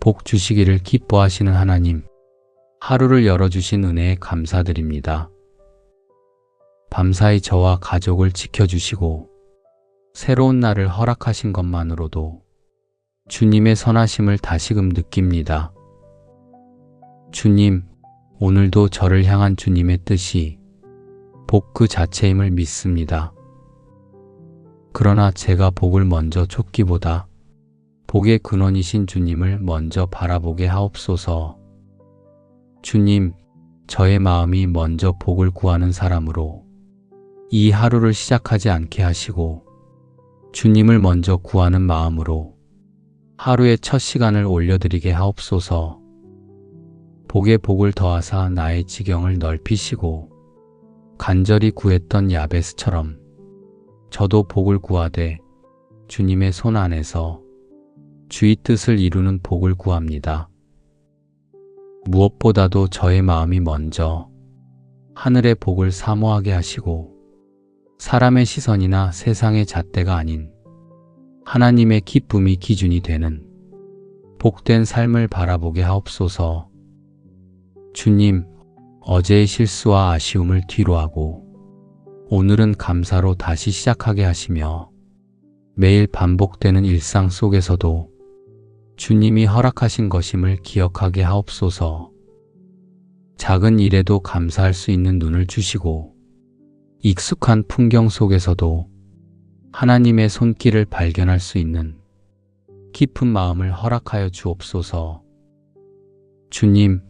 복 주시기를 기뻐하시는 하나님, 하루를 열어주신 은혜에 감사드립니다. 밤사이 저와 가족을 지켜주시고 새로운 날을 허락하신 것만으로도 주님의 선하심을 다시금 느낍니다. 주님, 오늘도 저를 향한 주님의 뜻이 복 그 자체임을 믿습니다. 그러나 제가 복을 먼저 쫓기보다 복의 근원이신 주님을 먼저 바라보게 하옵소서. 주님, 저의 마음이 먼저 복을 구하는 사람으로 이 하루를 시작하지 않게 하시고 주님을 먼저 구하는 마음으로 하루의 첫 시간을 올려드리게 하옵소서. 복에 복을 더하사 나의 지경을 넓히시고 간절히 구했던 야베스처럼 저도 복을 구하되 주님의 손 안에서 주의 뜻을 이루는 복을 구합니다. 무엇보다도 저의 마음이 먼저 하늘의 복을 사모하게 하시고 사람의 시선이나 세상의 잣대가 아닌 하나님의 기쁨이 기준이 되는 복된 삶을 바라보게 하옵소서. 주님, 어제의 실수와 아쉬움을 뒤로하고 오늘은 감사로 다시 시작하게 하시며 매일 반복되는 일상 속에서도 주님이 허락하신 것임을 기억하게 하옵소서. 작은 일에도 감사할 수 있는 눈을 주시고 익숙한 풍경 속에서도 하나님의 손길을 발견할 수 있는 깊은 마음을 허락하여 주옵소서. 주님,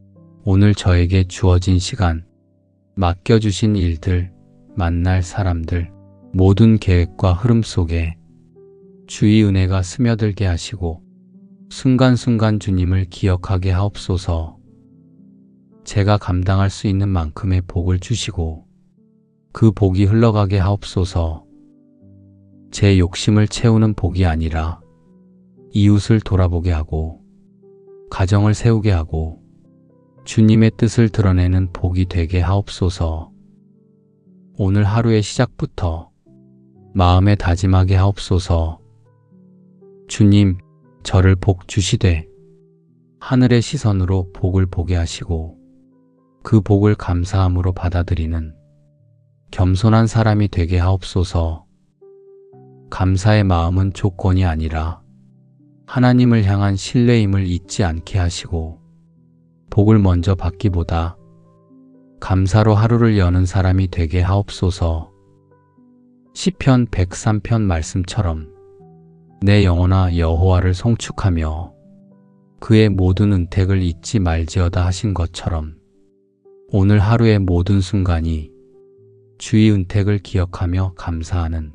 오늘 저에게 주어진 시간, 맡겨주신 일들, 만날 사람들, 모든 계획과 흐름 속에 주의 은혜가 스며들게 하시고 순간순간 주님을 기억하게 하옵소서. 제가 감당할 수 있는 만큼의 복을 주시고 그 복이 흘러가게 하옵소서. 제 욕심을 채우는 복이 아니라 이웃을 돌아보게 하고 가정을 세우게 하고 주님의 뜻을 드러내는 복이 되게 하옵소서. 오늘 하루의 시작부터 마음에 다짐하게 하옵소서. 주님, 저를 복 주시되 하늘의 시선으로 복을 보게 하시고 그 복을 감사함으로 받아들이는 겸손한 사람이 되게 하옵소서. 감사의 마음은 조건이 아니라 하나님을 향한 신뢰임을 잊지 않게 하시고 복을 먼저 받기보다 감사로 하루를 여는 사람이 되게 하옵소서. 시편 103편 말씀처럼 내 영혼아 여호와를 송축하며 그의 모든 은택을 잊지 말지어다 하신 것처럼 오늘 하루의 모든 순간이 주의 은택을 기억하며 감사하는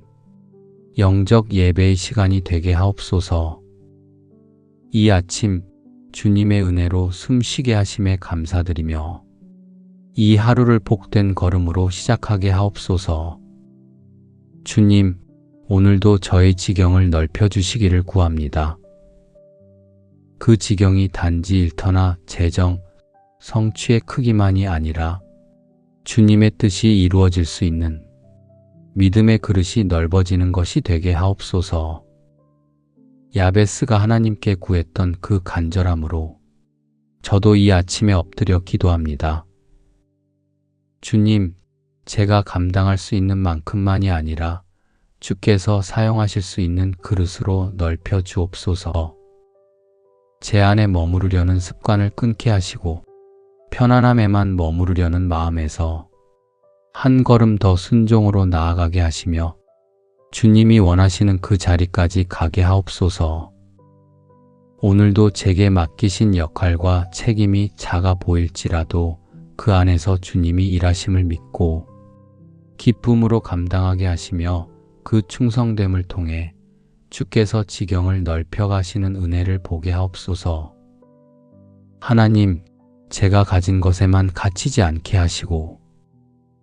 영적 예배의 시간이 되게 하옵소서. 이 아침 주님의 은혜로 숨쉬게 하심에 감사드리며 이 하루를 복된 걸음으로 시작하게 하옵소서. 주님, 오늘도 저의 지경을 넓혀주시기를 구합니다. 그 지경이 단지 일터나 재정, 성취의 크기만이 아니라 주님의 뜻이 이루어질 수 있는 믿음의 그릇이 넓어지는 것이 되게 하옵소서. 야베스가 하나님께 구했던 그 간절함으로 저도 이 아침에 엎드려 기도합니다. 주님, 제가 감당할 수 있는 만큼만이 아니라 주께서 사용하실 수 있는 그릇으로 넓혀 주옵소서. 제 안에 머무르려는 습관을 끊게 하시고 편안함에만 머무르려는 마음에서 한 걸음 더 순종으로 나아가게 하시며 주님이 원하시는 그 자리까지 가게 하옵소서. 오늘도 제게 맡기신 역할과 책임이 작아 보일지라도 그 안에서 주님이 일하심을 믿고 기쁨으로 감당하게 하시며 그 충성됨을 통해 주께서 지경을 넓혀 가시는 은혜를 보게 하옵소서. 하나님, 제가 가진 것에만 갇히지 않게 하시고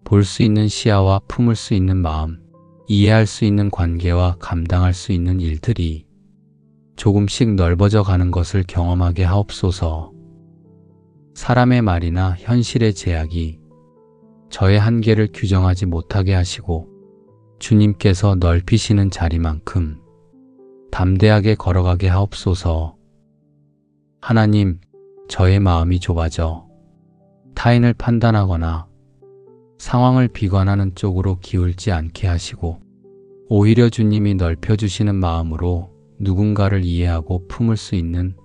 볼 수 있는 시야와 품을 수 있는 마음, 이해할 수 있는 관계와 감당할 수 있는 일들이 조금씩 넓어져 가는 것을 경험하게 하옵소서. 사람의 말이나 현실의 제약이 저의 한계를 규정하지 못하게 하시고 주님께서 넓히시는 자리만큼 담대하게 걸어가게 하옵소서. 하나님, 저의 마음이 좁아져 타인을 판단하거나 상황을 비관하는 쪽으로 기울지 않게 하시고 오히려 주님이 넓혀주시는 마음으로 누군가를 이해하고 품을 수 있는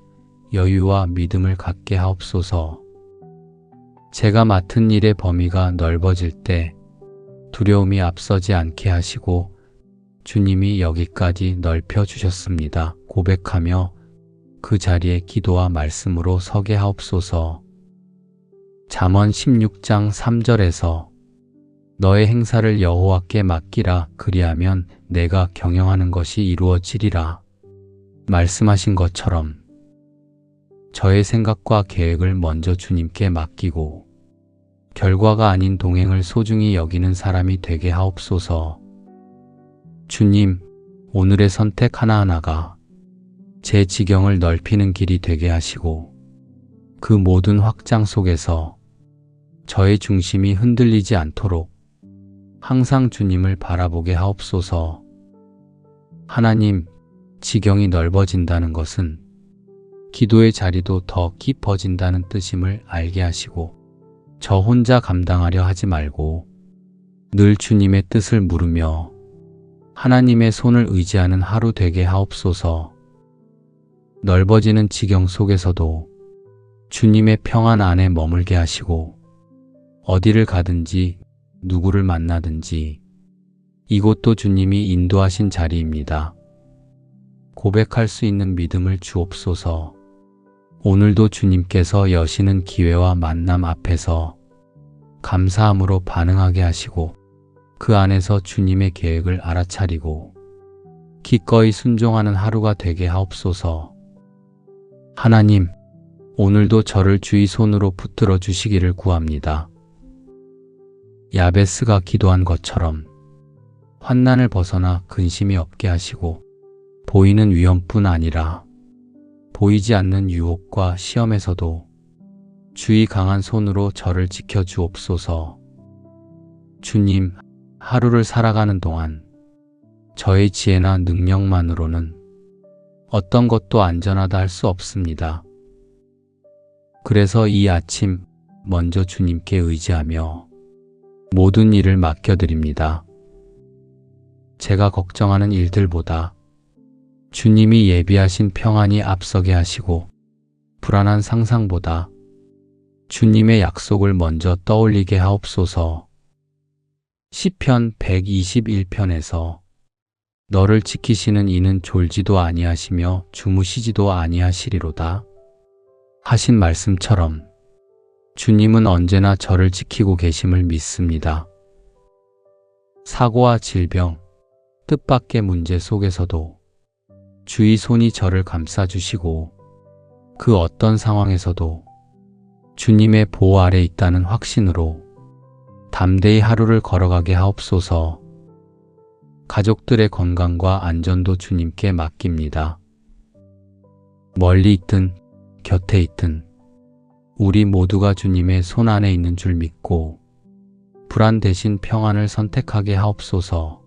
여유와 믿음을 갖게 하옵소서. 제가 맡은 일의 범위가 넓어질 때 두려움이 앞서지 않게 하시고 주님이 여기까지 넓혀주셨습니다. 고백하며 그 자리에 기도와 말씀으로 서게 하옵소서. 잠언 16장 3절에서 너의 행사를 여호와께 맡기라 그리하면 내가 경영하는 것이 이루어지리라 말씀하신 것처럼 저의 생각과 계획을 먼저 주님께 맡기고 결과가 아닌 동행을 소중히 여기는 사람이 되게 하옵소서. 주님, 오늘의 선택 하나하나가 제 지경을 넓히는 길이 되게 하시고 그 모든 확장 속에서 저의 중심이 흔들리지 않도록 항상 주님을 바라보게 하옵소서. 하나님, 지경이 넓어진다는 것은 기도의 자리도 더 깊어진다는 뜻임을 알게 하시고 저 혼자 감당하려 하지 말고 늘 주님의 뜻을 물으며 하나님의 손을 의지하는 하루 되게 하옵소서. 넓어지는 지경 속에서도 주님의 평안 안에 머물게 하시고 어디를 가든지 누구를 만나든지 이곳도 주님이 인도하신 자리입니다. 고백할 수 있는 믿음을 주옵소서. 오늘도 주님께서 여시는 기회와 만남 앞에서 감사함으로 반응하게 하시고 그 안에서 주님의 계획을 알아차리고 기꺼이 순종하는 하루가 되게 하옵소서. 하나님, 오늘도 저를 주의 손으로 붙들어 주시기를 구합니다. 야베스가 기도한 것처럼 환난을 벗어나 근심이 없게 하시고 보이는 위험뿐 아니라 보이지 않는 유혹과 시험에서도 주의 강한 손으로 저를 지켜주옵소서. 주님, 하루를 살아가는 동안 저의 지혜나 능력만으로는 어떤 것도 안전하다 할 수 없습니다. 그래서 이 아침 먼저 주님께 의지하며 모든 일을 맡겨드립니다. 제가 걱정하는 일들보다 주님이 예비하신 평안이 앞서게 하시고 불안한 상상보다 주님의 약속을 먼저 떠올리게 하옵소서. 시편 121편에서 너를 지키시는 이는 졸지도 아니하시며 주무시지도 아니하시리로다 하신 말씀처럼 주님은 언제나 저를 지키고 계심을 믿습니다. 사고와 질병, 뜻밖의 문제 속에서도 주의 손이 저를 감싸주시고 그 어떤 상황에서도 주님의 보호 아래 있다는 확신으로 담대히 하루를 걸어가게 하옵소서. 가족들의 건강과 안전도 주님께 맡깁니다. 멀리 있든 곁에 있든 우리 모두가 주님의 손 안에 있는 줄 믿고 불안 대신 평안을 선택하게 하옵소서.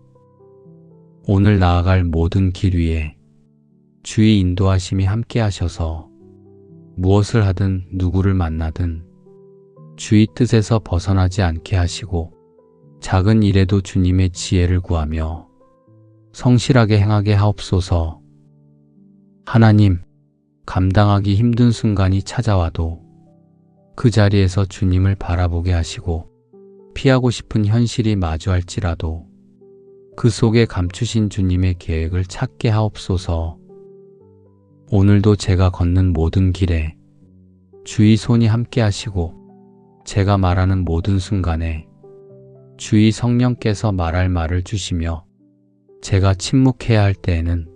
오늘 나아갈 모든 길 위에 주의 인도하심이 함께 하셔서 무엇을 하든 누구를 만나든 주의 뜻에서 벗어나지 않게 하시고 작은 일에도 주님의 지혜를 구하며 성실하게 행하게 하옵소서. 하나님, 감당하기 힘든 순간이 찾아와도 그 자리에서 주님을 바라보게 하시고 피하고 싶은 현실이 마주할지라도 그 속에 감추신 주님의 계획을 찾게 하옵소서. 오늘도 제가 걷는 모든 길에 주의 손이 함께 하시고 제가 말하는 모든 순간에 주의 성령께서 말할 말을 주시며 제가 침묵해야 할 때에는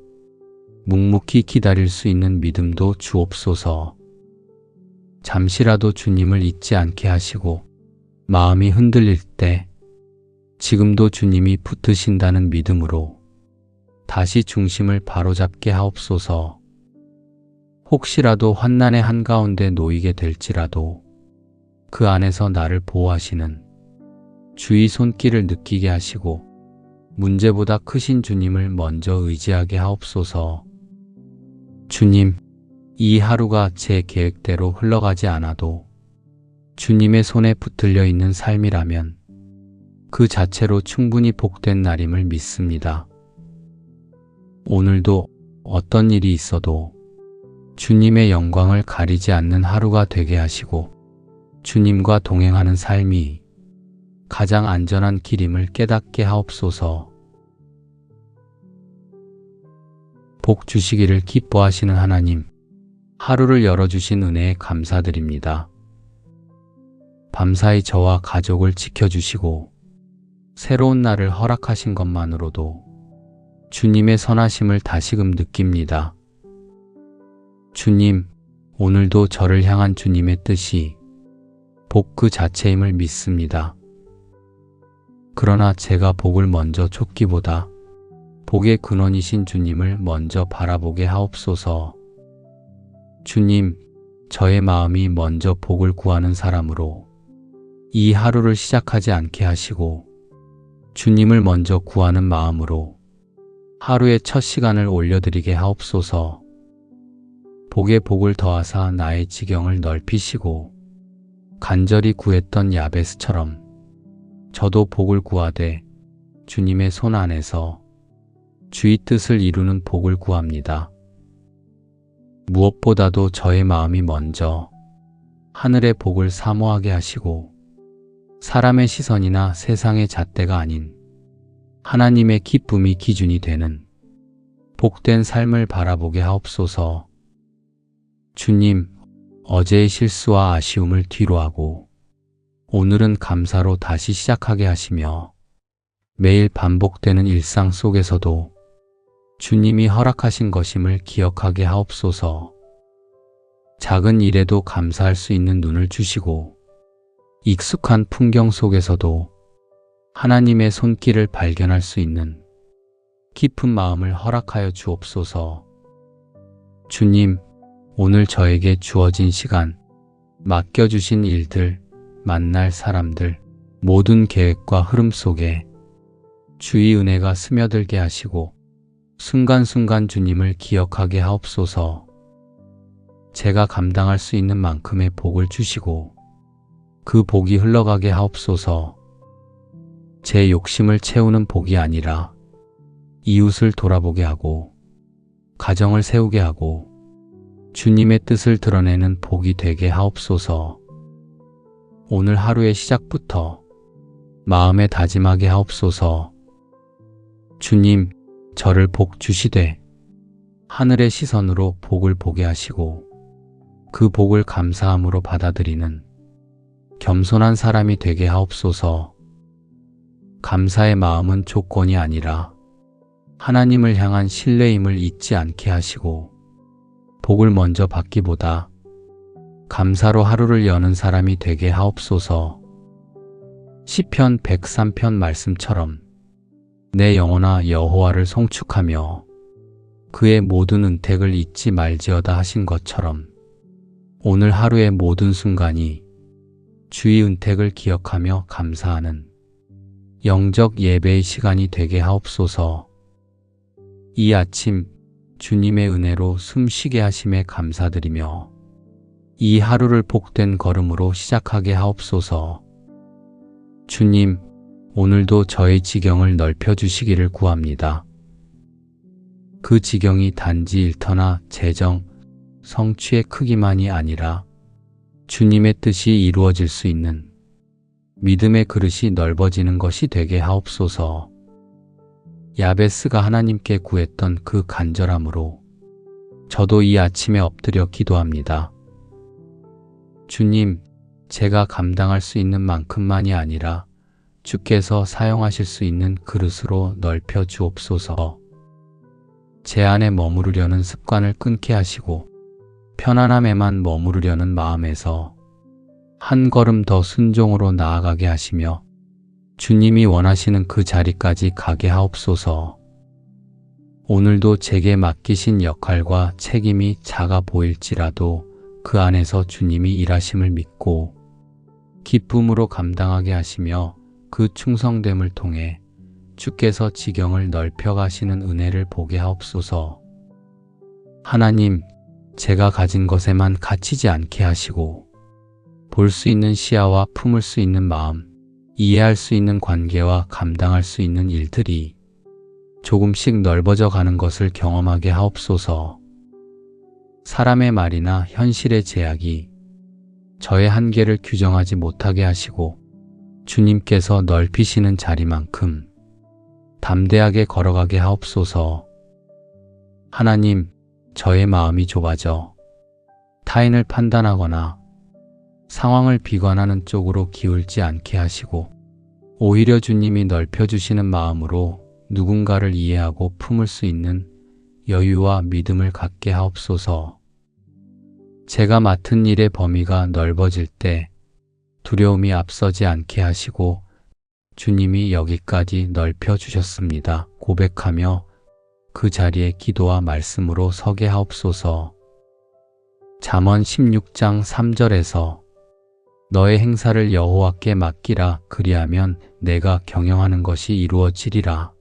묵묵히 기다릴 수 있는 믿음도 주옵소서. 잠시라도 주님을 잊지 않게 하시고 마음이 흔들릴 때 지금도 주님이 붙드신다는 믿음으로 다시 중심을 바로잡게 하옵소서. 혹시라도 환난의 한가운데 놓이게 될지라도 그 안에서 나를 보호하시는 주의 손길을 느끼게 하시고 문제보다 크신 주님을 먼저 의지하게 하옵소서. 주님, 이 하루가 제 계획대로 흘러가지 않아도 주님의 손에 붙들려 있는 삶이라면 그 자체로 충분히 복된 날임을 믿습니다. 오늘도 어떤 일이 있어도 주님의 영광을 가리지 않는 하루가 되게 하시고 주님과 동행하는 삶이 가장 안전한 길임을 깨닫게 하옵소서. 복 주시기를 기뻐하시는 하나님, 하루를 열어주신 은혜에 감사드립니다. 밤사이 저와 가족을 지켜주시고 새로운 날을 허락하신 것만으로도 주님의 선하심을 다시금 느낍니다. 주님, 오늘도 저를 향한 주님의 뜻이 복 그 자체임을 믿습니다. 그러나 제가 복을 먼저 쫓기보다 복의 근원이신 주님을 먼저 바라보게 하옵소서. 주님, 저의 마음이 먼저 복을 구하는 사람으로 이 하루를 시작하지 않게 하시고 주님을 먼저 구하는 마음으로 하루의 첫 시간을 올려드리게 하옵소서. 복에 복을 더하사 나의 지경을 넓히시고 간절히 구했던 야베스처럼 저도 복을 구하되 주님의 손 안에서 주의 뜻을 이루는 복을 구합니다. 무엇보다도 저의 마음이 먼저 하늘의 복을 사모하게 하시고 사람의 시선이나 세상의 잣대가 아닌 하나님의 기쁨이 기준이 되는 복된 삶을 바라보게 하옵소서. 주님, 어제의 실수와 아쉬움을 뒤로하고 오늘은 감사로 다시 시작하게 하시며 매일 반복되는 일상 속에서도 주님이 허락하신 것임을 기억하게 하옵소서. 작은 일에도 감사할 수 있는 눈을 주시고 익숙한 풍경 속에서도 하나님의 손길을 발견할 수 있는 깊은 마음을 허락하여 주옵소서. 주님, 오늘 저에게 주어진 시간, 맡겨주신 일들, 만날 사람들, 모든 계획과 흐름 속에 주의 은혜가 스며들게 하시고 순간순간 주님을 기억하게 하옵소서. 제가 감당할 수 있는 만큼의 복을 주시고 그 복이 흘러가게 하옵소서. 제 욕심을 채우는 복이 아니라 이웃을 돌아보게 하고 가정을 세우게 하고 주님의 뜻을 드러내는 복이 되게 하옵소서. 오늘 하루의 시작부터 마음에 다짐하게 하옵소서. 주님, 저를 복 주시되 하늘의 시선으로 복을 보게 하시고 그 복을 감사함으로 받아들이는 겸손한 사람이 되게 하옵소서. 감사의 마음은 조건이 아니라 하나님을 향한 신뢰임을 잊지 않게 하시고 복을 먼저 받기보다 감사로 하루를 여는 사람이 되게 하옵소서. 시편 103편 말씀처럼 내 영혼아 여호와를 송축하며 그의 모든 은택을 잊지 말지어다 하신 것처럼 오늘 하루의 모든 순간이 주의 은택을 기억하며 감사하는 영적 예배의 시간이 되게 하옵소서. 이 아침 주님의 은혜로 숨쉬게 하심에 감사드리며 이 하루를 복된 걸음으로 시작하게 하옵소서. 주님, 오늘도 저의 지경을 넓혀주시기를 구합니다. 그 지경이 단지 일터나 재정, 성취의 크기만이 아니라 주님의 뜻이 이루어질 수 있는 믿음의 그릇이 넓어지는 것이 되게 하옵소서. 야베스가 하나님께 구했던 그 간절함으로 저도 이 아침에 엎드려 기도합니다. 주님, 제가 감당할 수 있는 만큼만이 아니라 주께서 사용하실 수 있는 그릇으로 넓혀 주옵소서. 제 안에 머무르려는 습관을 끊게 하시고 편안함에만 머무르려는 마음에서 한 걸음 더 순종으로 나아가게 하시며 주님이 원하시는 그 자리까지 가게 하옵소서. 오늘도 제게 맡기신 역할과 책임이 작아 보일지라도 그 안에서 주님이 일하심을 믿고 기쁨으로 감당하게 하시며 그 충성됨을 통해 주께서 지경을 넓혀 가시는 은혜를 보게 하옵소서. 하나님, 제가 가진 것에만 갇히지 않게 하시고 볼 수 있는 시야와 품을 수 있는 마음, 이해할 수 있는 관계와 감당할 수 있는 일들이 조금씩 넓어져 가는 것을 경험하게 하옵소서. 사람의 말이나 현실의 제약이 저의 한계를 규정하지 못하게 하시고 주님께서 넓히시는 자리만큼 담대하게 걸어가게 하옵소서. 하나님, 저의 마음이 좁아져 타인을 판단하거나 상황을 비관하는 쪽으로 기울지 않게 하시고 오히려 주님이 넓혀주시는 마음으로 누군가를 이해하고 품을 수 있는 여유와 믿음을 갖게 하옵소서. 제가 맡은 일의 범위가 넓어질 때 두려움이 앞서지 않게 하시고 주님이 여기까지 넓혀주셨습니다 고백하며 그 자리에 기도와 말씀으로 서게 하옵소서. 잠언 16장 3절에서 너의 행사를 여호와께 맡기라 그리하면 내가 경영하는 것이 이루어지리라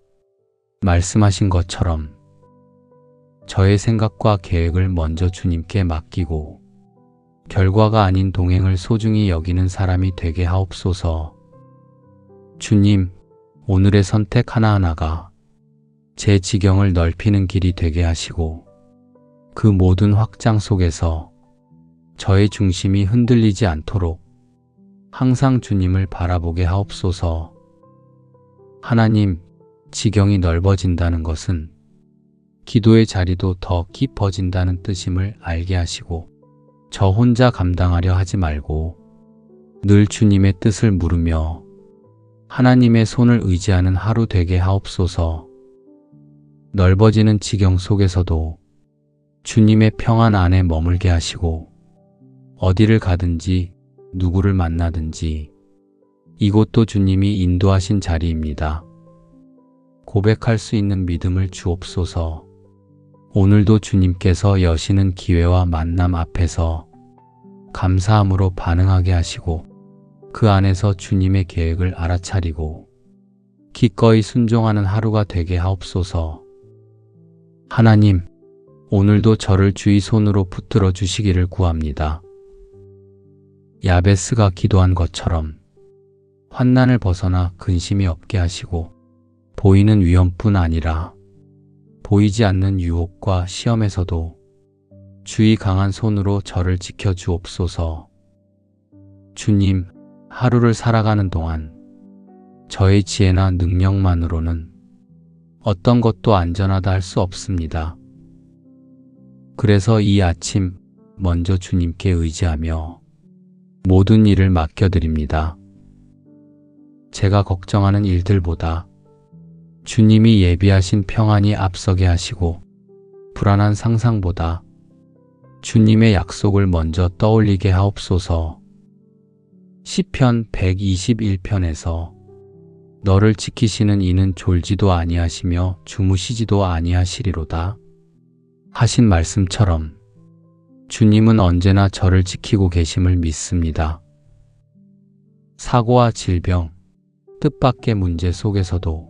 말씀하신 것처럼 저의 생각과 계획을 먼저 주님께 맡기고 결과가 아닌 동행을 소중히 여기는 사람이 되게 하옵소서. 주님, 오늘의 선택 하나하나가 제 지경을 넓히는 길이 되게 하시고 그 모든 확장 속에서 저의 중심이 흔들리지 않도록 항상 주님을 바라보게 하옵소서. 하나님, 지경이 넓어진다는 것은 기도의 자리도 더 깊어진다는 뜻임을 알게 하시고 저 혼자 감당하려 하지 말고 늘 주님의 뜻을 물으며 하나님의 손을 의지하는 하루 되게 하옵소서. 넓어지는 지경 속에서도 주님의 평안 안에 머물게 하시고 어디를 가든지 누구를 만나든지 이곳도 주님이 인도하신 자리입니다. 고백할 수 있는 믿음을 주옵소서. 오늘도 주님께서 여시는 기회와 만남 앞에서 감사함으로 반응하게 하시고 그 안에서 주님의 계획을 알아차리고 기꺼이 순종하는 하루가 되게 하옵소서. 하나님, 오늘도 저를 주의 손으로 붙들어 주시기를 구합니다. 야베스가 기도한 것처럼 환난을 벗어나 근심이 없게 하시고 보이는 위험뿐 아니라 보이지 않는 유혹과 시험에서도 주의 강한 손으로 저를 지켜주옵소서. 주님, 하루를 살아가는 동안 저의 지혜나 능력만으로는 어떤 것도 안전하다 할 수 없습니다. 그래서 이 아침 먼저 주님께 의지하며 모든 일을 맡겨드립니다. 제가 걱정하는 일들보다 주님이 예비하신 평안이 앞서게 하시고 불안한 상상보다 주님의 약속을 먼저 떠올리게 하옵소서. 시편 121편에서 너를 지키시는 이는 졸지도 아니하시며 주무시지도 아니하시리로다 하신 말씀처럼 주님은 언제나 저를 지키고 계심을 믿습니다. 사고와 질병, 뜻밖의 문제 속에서도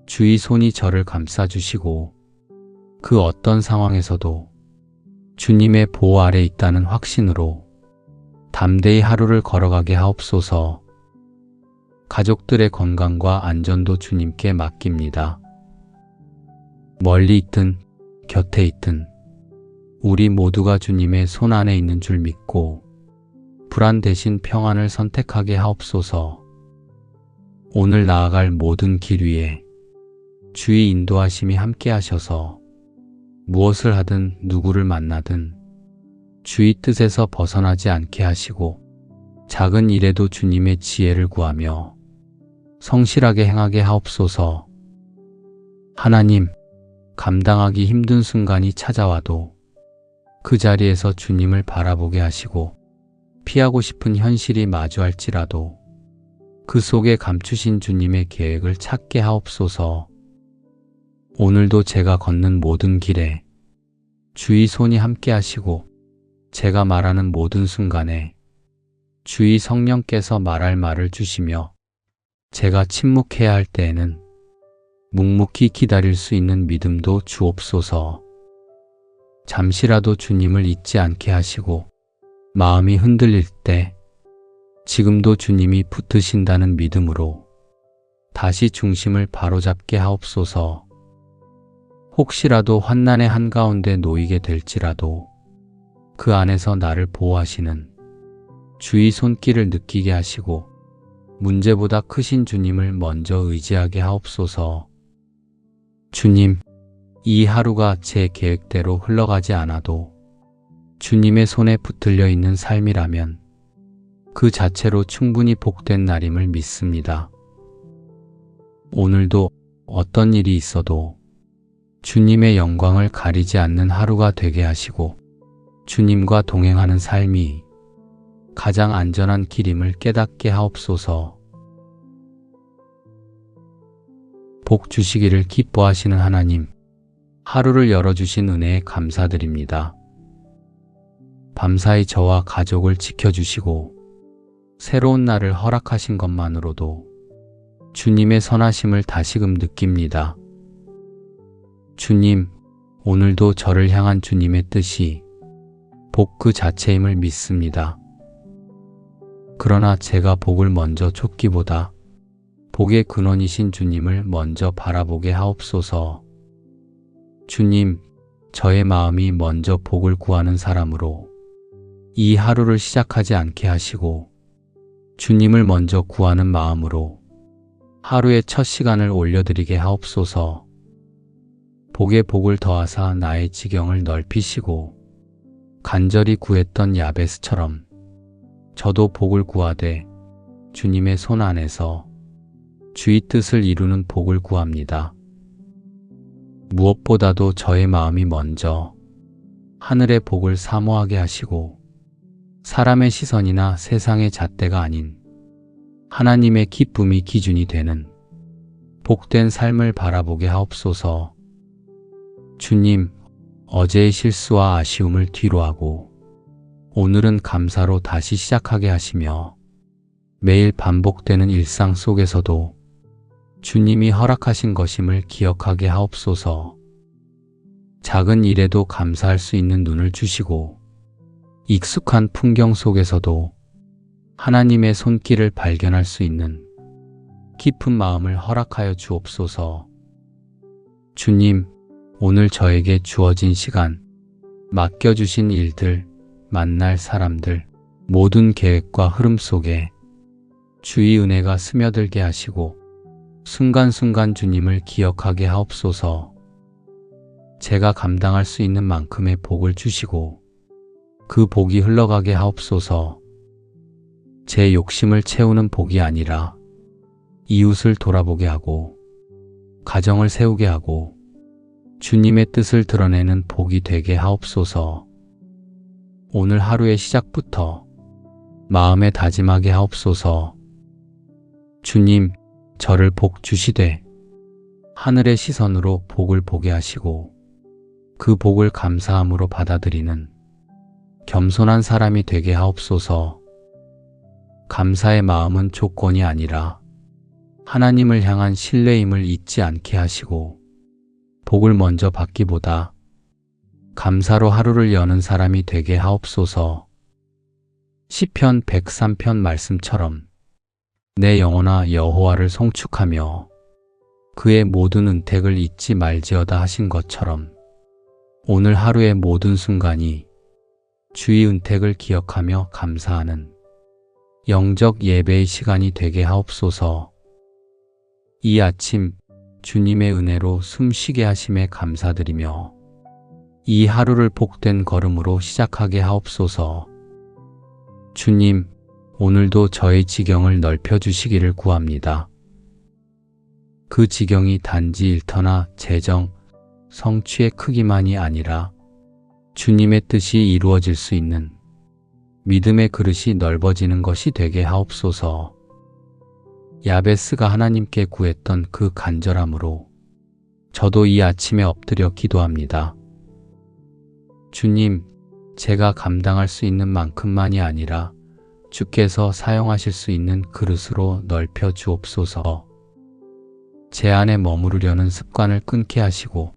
주의 손이 저를 감싸주시고 그 어떤 상황에서도 주님의 보호 아래 있다는 확신으로 담대히 하루를 걸어가게 하옵소서. 가족들의 건강과 안전도 주님께 맡깁니다. 멀리 있든 곁에 있든 우리 모두가 주님의 손 안에 있는 줄 믿고 불안 대신 평안을 선택하게 하옵소서. 오늘 나아갈 모든 길 위에 주의 인도하심이 함께 하셔서 무엇을 하든 누구를 만나든 주의 뜻에서 벗어나지 않게 하시고 작은 일에도 주님의 지혜를 구하며 성실하게 행하게 하옵소서. 하나님, 감당하기 힘든 순간이 찾아와도 그 자리에서 주님을 바라보게 하시고 피하고 싶은 현실이 마주할지라도 그 속에 감추신 주님의 계획을 찾게 하옵소서. 오늘도 제가 걷는 모든 길에 주의 손이 함께 하시고 제가 말하는 모든 순간에 주의 성령께서 말할 말을 주시며 제가 침묵해야 할 때에는 묵묵히 기다릴 수 있는 믿음도 주옵소서. 잠시라도 주님을 잊지 않게 하시고 마음이 흔들릴 때 지금도 주님이 붙드신다는 믿음으로 다시 중심을 바로잡게 하옵소서. 혹시라도 환난의 한가운데 놓이게 될지라도 그 안에서 나를 보호하시는 주의 손길을 느끼게 하시고 문제보다 크신 주님을 먼저 의지하게 하옵소서. 주님, 이 하루가 제 계획대로 흘러가지 않아도 주님의 손에 붙들려 있는 삶이라면 그 자체로 충분히 복된 날임을 믿습니다. 오늘도 어떤 일이 있어도 주님의 영광을 가리지 않는 하루가 되게 하시고 주님과 동행하는 삶이 가장 안전한 길임을 깨닫게 하옵소서. 복 주시기를 기뻐하시는 하나님, 하루를 열어주신 은혜에 감사드립니다. 밤사이 저와 가족을 지켜주시고 새로운 날을 허락하신 것만으로도 주님의 선하심을 다시금 느낍니다. 주님, 오늘도 저를 향한 주님의 뜻이 복 그 자체임을 믿습니다. 그러나 제가 복을 먼저 쫓기보다 복의 근원이신 주님을 먼저 바라보게 하옵소서. 주님, 저의 마음이 먼저 복을 구하는 사람으로 이 하루를 시작하지 않게 하시고 주님을 먼저 구하는 마음으로 하루의 첫 시간을 올려드리게 하옵소서. 복에 복을 더하사 나의 지경을 넓히시고 간절히 구했던 야베스처럼 저도 복을 구하되 주님의 손 안에서 주의 뜻을 이루는 복을 구합니다. 무엇보다도 저의 마음이 먼저 하늘의 복을 사모하게 하시고 사람의 시선이나 세상의 잣대가 아닌 하나님의 기쁨이 기준이 되는 복된 삶을 바라보게 하옵소서. 주님, 어제의 실수와 아쉬움을 뒤로하고 오늘은 감사로 다시 시작하게 하시며 매일 반복되는 일상 속에서도 주님이 허락하신 것임을 기억하게 하옵소서. 작은 일에도 감사할 수 있는 눈을 주시고 익숙한 풍경 속에서도 하나님의 손길을 발견할 수 있는 깊은 마음을 허락하여 주옵소서. 주님, 오늘 저에게 주어진 시간, 맡겨주신 일들, 만날 사람들, 모든 계획과 흐름 속에 주의 은혜가 스며들게 하시고 순간순간 주님을 기억하게 하옵소서. 제가 감당할 수 있는 만큼의 복을 주시고 그 복이 흘러가게 하옵소서. 제 욕심을 채우는 복이 아니라 이웃을 돌아보게 하고 가정을 세우게 하고 주님의 뜻을 드러내는 복이 되게 하옵소서. 오늘 하루의 시작부터 마음에 다짐하게 하옵소서. 주님, 저를 복 주시되 하늘의 시선으로 복을 보게 하시고 그 복을 감사함으로 받아들이는 겸손한 사람이 되게 하옵소서. 감사의 마음은 조건이 아니라 하나님을 향한 신뢰임을 잊지 않게 하시고 복을 먼저 받기보다 감사로 하루를 여는 사람이 되게 하옵소서. 시편 103편 말씀처럼 내 영혼아 여호와를 송축하며 그의 모든 은택을 잊지 말지어다 하신 것처럼 오늘 하루의 모든 순간이 주의 은택을 기억하며 감사하는 영적 예배의 시간이 되게 하옵소서. 이 아침 주님의 은혜로 숨쉬게 하심에 감사드리며 이 하루를 복된 걸음으로 시작하게 하옵소서. 주님, 오늘도 저의 지경을 넓혀주시기를 구합니다. 그 지경이 단지 일터나 재정, 성취의 크기만이 아니라 주님의 뜻이 이루어질 수 있는 믿음의 그릇이 넓어지는 것이 되게 하옵소서. 야베스가 하나님께 구했던 그 간절함으로 저도 이 아침에 엎드려 기도합니다. 주님, 제가 감당할 수 있는 만큼만이 아니라 주께서 사용하실 수 있는 그릇으로 넓혀 주옵소서. 제 안에 머무르려는 습관을 끊게 하시고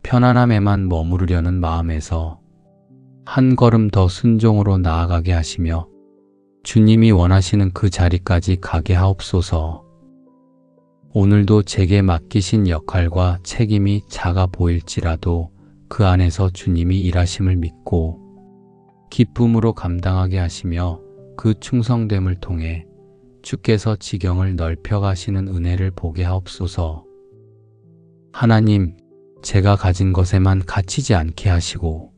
편안함에만 머무르려는 마음에서 한 걸음 더 순종으로 나아가게 하시며 주님이 원하시는 그 자리까지 가게 하옵소서. 오늘도 제게 맡기신 역할과 책임이 작아 보일지라도 그 안에서 주님이 일하심을 믿고 기쁨으로 감당하게 하시며 그 충성됨을 통해 주께서 지경을 넓혀 가시는 은혜를 보게 하옵소서. 하나님, 제가 가진 것에만 갇히지 않게 하시고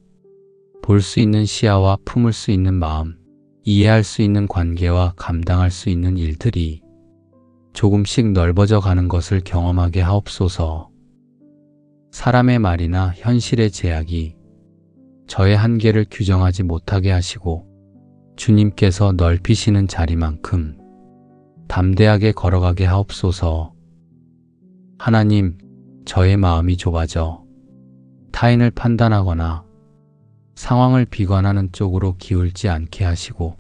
볼 수 있는 시야와 품을 수 있는 마음, 이해할 수 있는 관계와 감당할 수 있는 일들이 조금씩 넓어져 가는 것을 경험하게 하옵소서. 사람의 말이나 현실의 제약이 저의 한계를 규정하지 못하게 하시고 주님께서 넓히시는 자리만큼 담대하게 걸어가게 하옵소서. 하나님, 저의 마음이 좁아져 타인을 판단하거나 상황을 비관하는 쪽으로 기울지 않게 하시고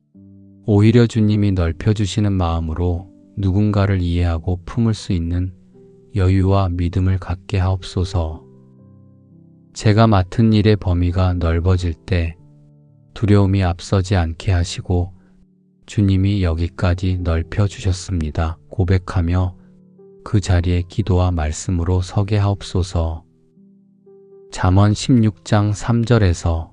오히려 주님이 넓혀주시는 마음으로 누군가를 이해하고 품을 수 있는 여유와 믿음을 갖게 하옵소서. 제가 맡은 일의 범위가 넓어질 때 두려움이 앞서지 않게 하시고 주님이 여기까지 넓혀주셨습니다 고백하며 그 자리에 기도와 말씀으로 서게 하옵소서. 잠언 16장 3절에서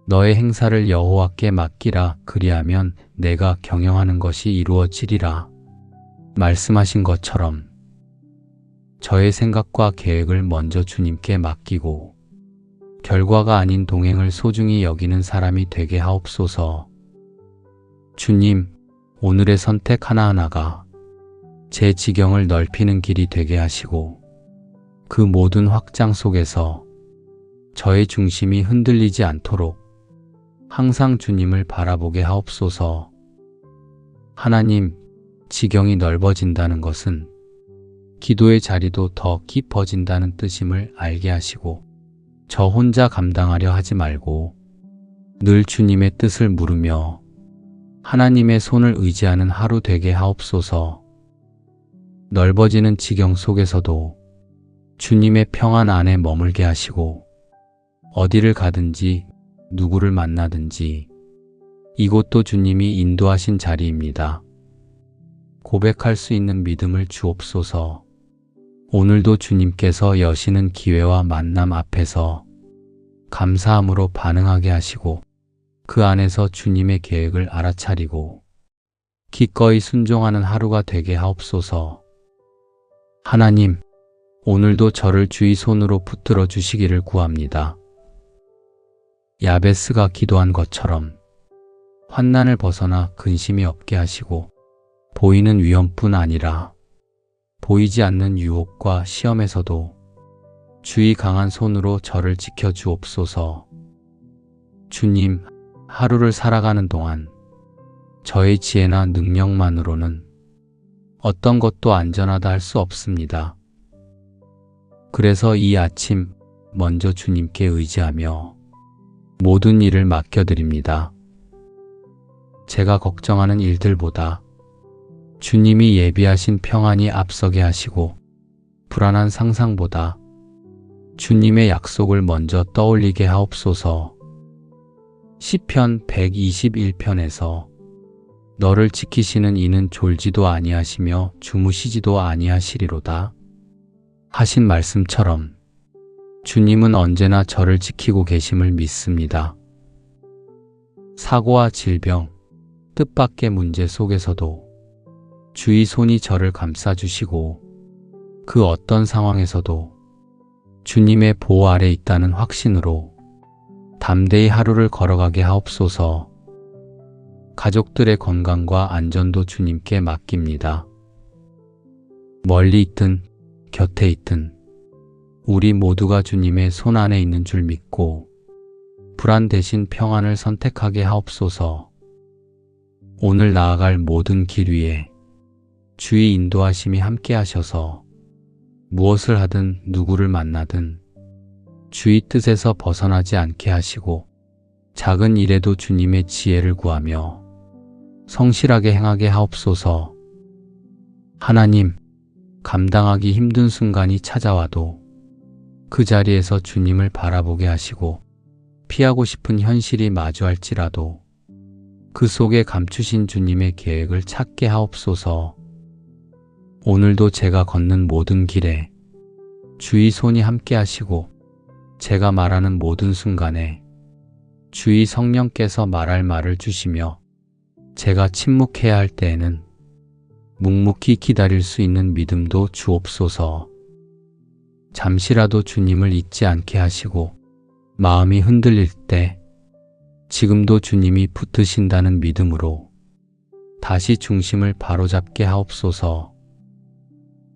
너의 행사를 여호와께 맡기라 그리하면 내가 경영하는 것이 이루어지리라 말씀하신 것처럼 저의 생각과 계획을 먼저 주님께 맡기고 결과가 아닌 동행을 소중히 여기는 사람이 되게 하옵소서. 주님, 오늘의 선택 하나하나가 제 지경을 넓히는 길이 되게 하시고 그 모든 확장 속에서 저의 중심이 흔들리지 않도록 항상 주님을 바라보게 하옵소서. 하나님, 지경이 넓어진다는 것은 기도의 자리도 더 깊어진다는 뜻임을 알게 하시고 저 혼자 감당하려 하지 말고 늘 주님의 뜻을 물으며 하나님의 손을 의지하는 하루 되게 하옵소서. 넓어지는 지경 속에서도 주님의 평안 안에 머물게 하시고 어디를 가든지 누구를 만나든지 이곳도 주님이 인도하신 자리입니다. 고백할 수 있는 믿음을 주옵소서. 오늘도 주님께서 여시는 기회와 만남 앞에서 감사함으로 반응하게 하시고 그 안에서 주님의 계획을 알아차리고 기꺼이 순종하는 하루가 되게 하옵소서. 하나님, 오늘도 저를 주의 손으로 붙들어 주시기를 구합니다. 야베스가 기도한 것처럼 환난을 벗어나 근심이 없게 하시고 보이는 위험뿐 아니라 보이지 않는 유혹과 시험에서도 주의 강한 손으로 저를 지켜 주옵소서. 주님, 하루를 살아가는 동안 저의 지혜나 능력만으로는 어떤 것도 안전하다 할 수 없습니다. 그래서 이 아침 먼저 주님께 의지하며 모든 일을 맡겨드립니다. 제가 걱정하는 일들보다 주님이 예비하신 평안이 앞서게 하시고 불안한 상상보다 주님의 약속을 먼저 떠올리게 하옵소서. 시편 121편에서 너를 지키시는 이는 졸지도 아니하시며 주무시지도 아니하시리로다 하신 말씀처럼 주님은 언제나 저를 지키고 계심을 믿습니다. 사고와 질병, 뜻밖의 문제 속에서도 주의 손이 저를 감싸주시고 그 어떤 상황에서도 주님의 보호 아래 있다는 확신으로 담대히 하루를 걸어가게 하옵소서. 가족들의 건강과 안전도 주님께 맡깁니다. 멀리 있든 곁에 있든 우리 모두가 주님의 손 안에 있는 줄 믿고 불안 대신 평안을 선택하게 하옵소서. 오늘 나아갈 모든 길 위에 주의 인도하심이 함께 하셔서 무엇을 하든 누구를 만나든 주의 뜻에서 벗어나지 않게 하시고 작은 일에도 주님의 지혜를 구하며 성실하게 행하게 하옵소서. 하나님, 감당하기 힘든 순간이 찾아와도 그 자리에서 주님을 바라보게 하시고 피하고 싶은 현실이 마주할지라도 그 속에 감추신 주님의 계획을 찾게 하옵소서. 오늘도 제가 걷는 모든 길에 주의 손이 함께 하시고 제가 말하는 모든 순간에 주의 성령께서 말할 말을 주시며 제가 침묵해야 할 때에는 묵묵히 기다릴 수 있는 믿음도 주옵소서. 잠시라도 주님을 잊지 않게 하시고 마음이 흔들릴 때 지금도 주님이 붙드신다는 믿음으로 다시 중심을 바로잡게 하옵소서.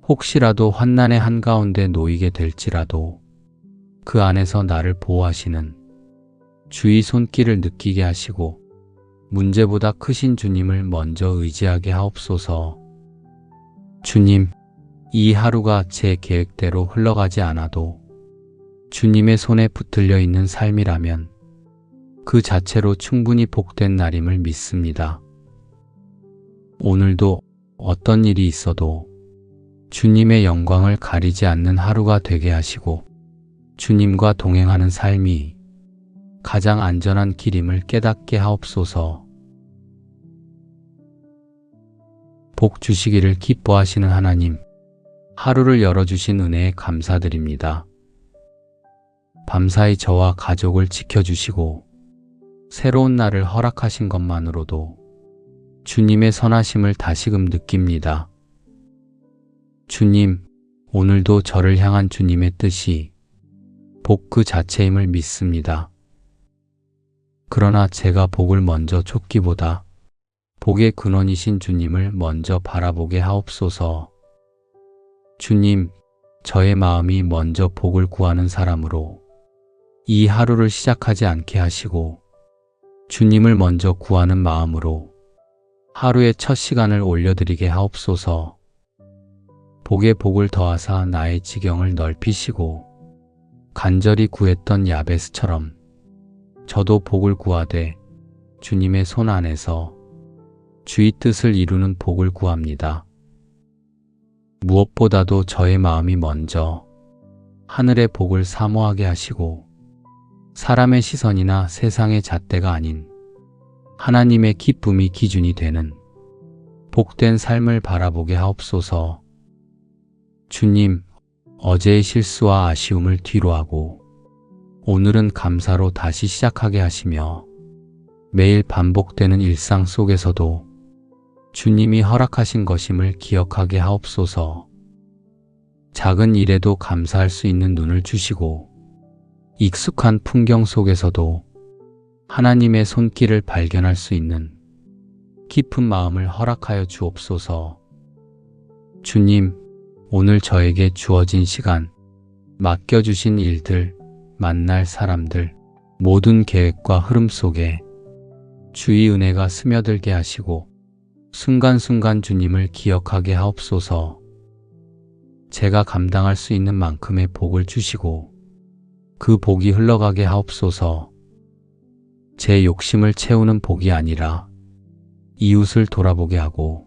혹시라도 환난의 한가운데 놓이게 될지라도 그 안에서 나를 보호하시는 주의 손길을 느끼게 하시고 문제보다 크신 주님을 먼저 의지하게 하옵소서. 주님, 이 하루가 제 계획대로 흘러가지 않아도 주님의 손에 붙들려 있는 삶이라면 그 자체로 충분히 복된 날임을 믿습니다. 오늘도 어떤 일이 있어도 주님의 영광을 가리지 않는 하루가 되게 하시고 주님과 동행하는 삶이 가장 안전한 길임을 깨닫게 하옵소서. 복 주시기를 기뻐하시는 하나님, 하루를 열어주신 은혜에 감사드립니다. 밤사이 저와 가족을 지켜주시고 새로운 날을 허락하신 것만으로도 주님의 선하심을 다시금 느낍니다. 주님, 오늘도 저를 향한 주님의 뜻이 복 그 자체임을 믿습니다. 그러나 제가 복을 먼저 쫓기보다 복의 근원이신 주님을 먼저 바라보게 하옵소서. 주님, 저의 마음이 먼저 복을 구하는 사람으로 이 하루를 시작하지 않게 하시고 주님을 먼저 구하는 마음으로 하루의 첫 시간을 올려드리게 하옵소서. 복에 복을 더하사 나의 지경을 넓히시고 간절히 구했던 야베스처럼 저도 복을 구하되 주님의 손 안에서 주의 뜻을 이루는 복을 구합니다. 무엇보다도 저의 마음이 먼저 하늘의 복을 사모하게 하시고 사람의 시선이나 세상의 잣대가 아닌 하나님의 기쁨이 기준이 되는 복된 삶을 바라보게 하옵소서. 주님, 어제의 실수와 아쉬움을 뒤로하고 오늘은 감사로 다시 시작하게 하시며 매일 반복되는 일상 속에서도 주님이 허락하신 것임을 기억하게 하옵소서. 작은 일에도 감사할 수 있는 눈을 주시고 익숙한 풍경 속에서도 하나님의 손길을 발견할 수 있는 깊은 마음을 허락하여 주옵소서. 주님, 오늘 저에게 주어진 시간, 맡겨주신 일들, 만날 사람들, 모든 계획과 흐름 속에 주의 은혜가 스며들게 하시고 순간순간 주님을 기억하게 하옵소서. 제가 감당할 수 있는 만큼의 복을 주시고 그 복이 흘러가게 하옵소서. 제 욕심을 채우는 복이 아니라 이웃을 돌아보게 하고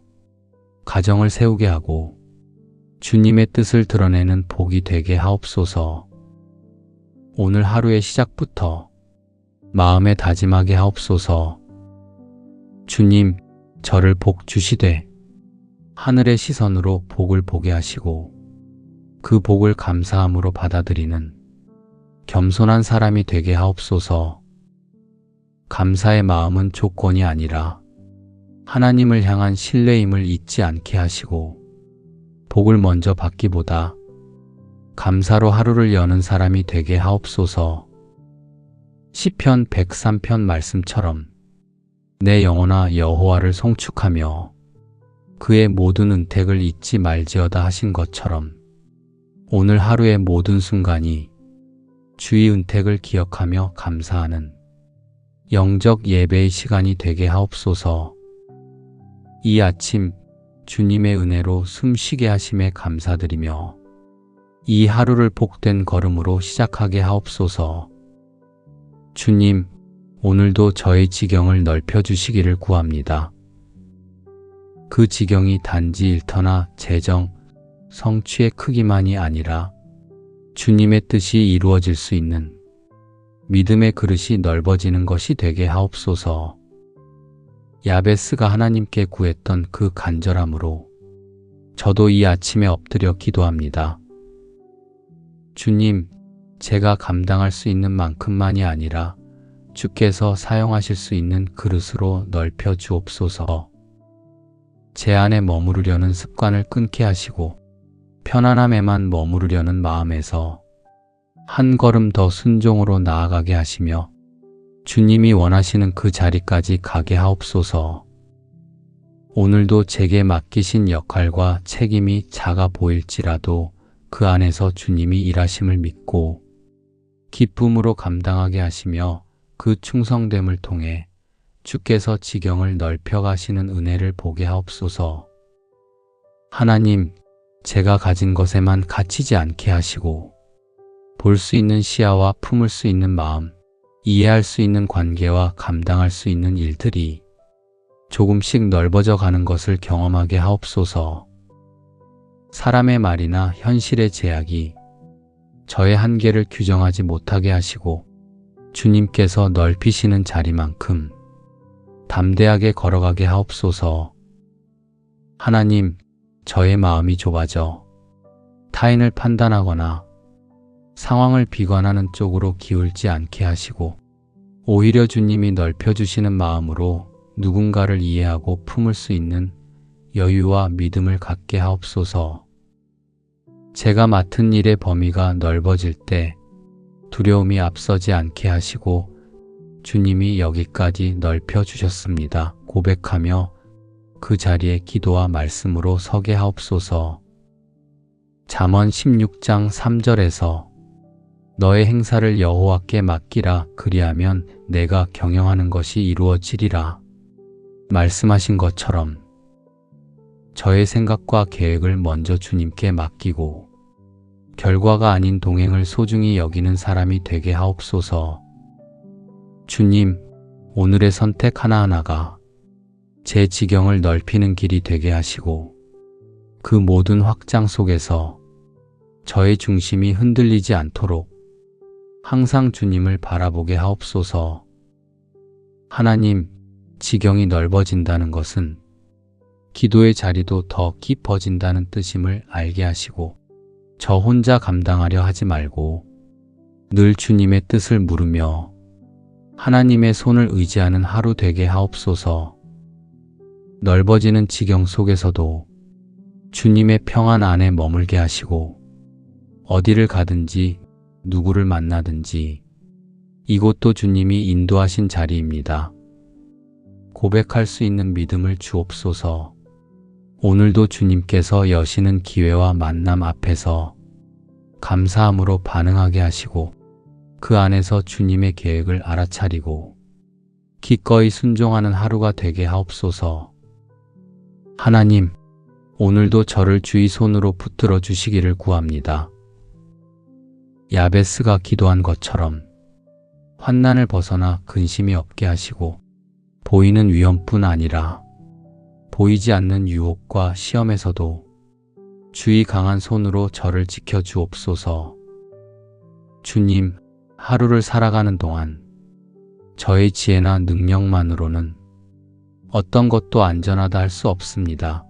가정을 세우게 하고 주님의 뜻을 드러내는 복이 되게 하옵소서. 오늘 하루의 시작부터 마음에 다짐하게 하옵소서. 주님, 저를 복 주시되 하늘의 시선으로 복을 보게 하시고 그 복을 감사함으로 받아들이는 겸손한 사람이 되게 하옵소서. 감사의 마음은 조건이 아니라 하나님을 향한 신뢰임을 잊지 않게 하시고 복을 먼저 받기보다 감사로 하루를 여는 사람이 되게 하옵소서. 시편 103편 말씀처럼 내 영혼아 여호와를 송축하며 그의 모든 은택을 잊지 말지어다 하신 것처럼 오늘 하루의 모든 순간이 주의 은택을 기억하며 감사하는 영적 예배의 시간이 되게 하옵소서. 이 아침 주님의 은혜로 숨쉬게 하심에 감사드리며 이 하루를 복된 걸음으로 시작하게 하옵소서. 주님, 오늘도 저의 지경을 넓혀주시기를 구합니다. 그 지경이 단지 일터나 재정, 성취의 크기만이 아니라 주님의 뜻이 이루어질 수 있는 믿음의 그릇이 넓어지는 것이 되게 하옵소서. 야베스가 하나님께 구했던 그 간절함으로 저도 이 아침에 엎드려 기도합니다. 주님, 제가 감당할 수 있는 만큼만이 아니라 주께서 사용하실 수 있는 그릇으로 넓혀 주옵소서. 제 안에 머무르려는 습관을 끊게 하시고 편안함에만 머무르려는 마음에서 한 걸음 더 순종으로 나아가게 하시며 주님이 원하시는 그 자리까지 가게 하옵소서. 오늘도 제게 맡기신 역할과 책임이 작아 보일지라도 그 안에서 주님이 일하심을 믿고 기쁨으로 감당하게 하시며 그 충성됨을 통해 주께서 지경을 넓혀 가시는 은혜를 보게 하옵소서. 하나님, 제가 가진 것에만 갇히지 않게 하시고 볼 수 있는 시야와 품을 수 있는 마음, 이해할 수 있는 관계와 감당할 수 있는 일들이 조금씩 넓어져 가는 것을 경험하게 하옵소서. 사람의 말이나 현실의 제약이 저의 한계를 규정하지 못하게 하시고 주님께서 넓히시는 자리만큼 담대하게 걸어가게 하옵소서. 하나님, 저의 마음이 좁아져 타인을 판단하거나 상황을 비관하는 쪽으로 기울지 않게 하시고 오히려 주님이 넓혀주시는 마음으로 누군가를 이해하고 품을 수 있는 여유와 믿음을 갖게 하옵소서. 제가 맡은 일의 범위가 넓어질 때 두려움이 앞서지 않게 하시고 주님이 여기까지 넓혀주셨습니다. 고백하며 그 자리에 기도와 말씀으로 서게 하옵소서. 잠언 16장 3절에서 너의 행사를 여호와께 맡기라 그리하면 내가 경영하는 것이 이루어지리라 말씀하신 것처럼 저의 생각과 계획을 먼저 주님께 맡기고 결과가 아닌 동행을 소중히 여기는 사람이 되게 하옵소서. 주님, 오늘의 선택 하나하나가 제 지경을 넓히는 길이 되게 하시고 그 모든 확장 속에서 저의 중심이 흔들리지 않도록 항상 주님을 바라보게 하옵소서. 하나님, 지경이 넓어진다는 것은 기도의 자리도 더 깊어진다는 뜻임을 알게 하시고 저 혼자 감당하려 하지 말고 늘 주님의 뜻을 물으며 하나님의 손을 의지하는 하루 되게 하옵소서. 넓어지는 지경 속에서도 주님의 평안 안에 머물게 하시고 어디를 가든지 누구를 만나든지 이곳도 주님이 인도하신 자리입니다. 고백할 수 있는 믿음을 주옵소서. 오늘도 주님께서 여시는 기회와 만남 앞에서 감사함으로 반응하게 하시고 그 안에서 주님의 계획을 알아차리고 기꺼이 순종하는 하루가 되게 하옵소서. 하나님, 오늘도 저를 주의 손으로 붙들어 주시기를 구합니다. 야베스가 기도한 것처럼 환난을 벗어나 근심이 없게 하시고 보이는 위험뿐 아니라 보이지 않는 유혹과 시험에서도 주의 강한 손으로 저를 지켜 주옵소서. 주님, 하루를 살아가는 동안 저의 지혜나 능력만으로는 어떤 것도 안전하다 할 수 없습니다.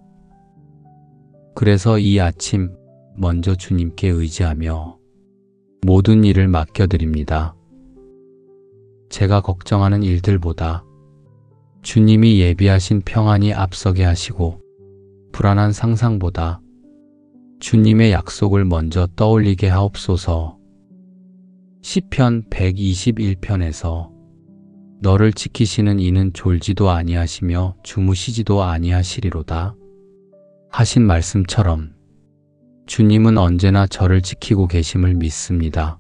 그래서 이 아침 먼저 주님께 의지하며 모든 일을 맡겨드립니다. 제가 걱정하는 일들보다 주님이 예비하신 평안이 앞서게 하시고 불안한 상상보다 주님의 약속을 먼저 떠올리게 하옵소서. 시편 121편에서 너를 지키시는 이는 졸지도 아니하시며 주무시지도 아니하시리로다 하신 말씀처럼 주님은 언제나 저를 지키고 계심을 믿습니다.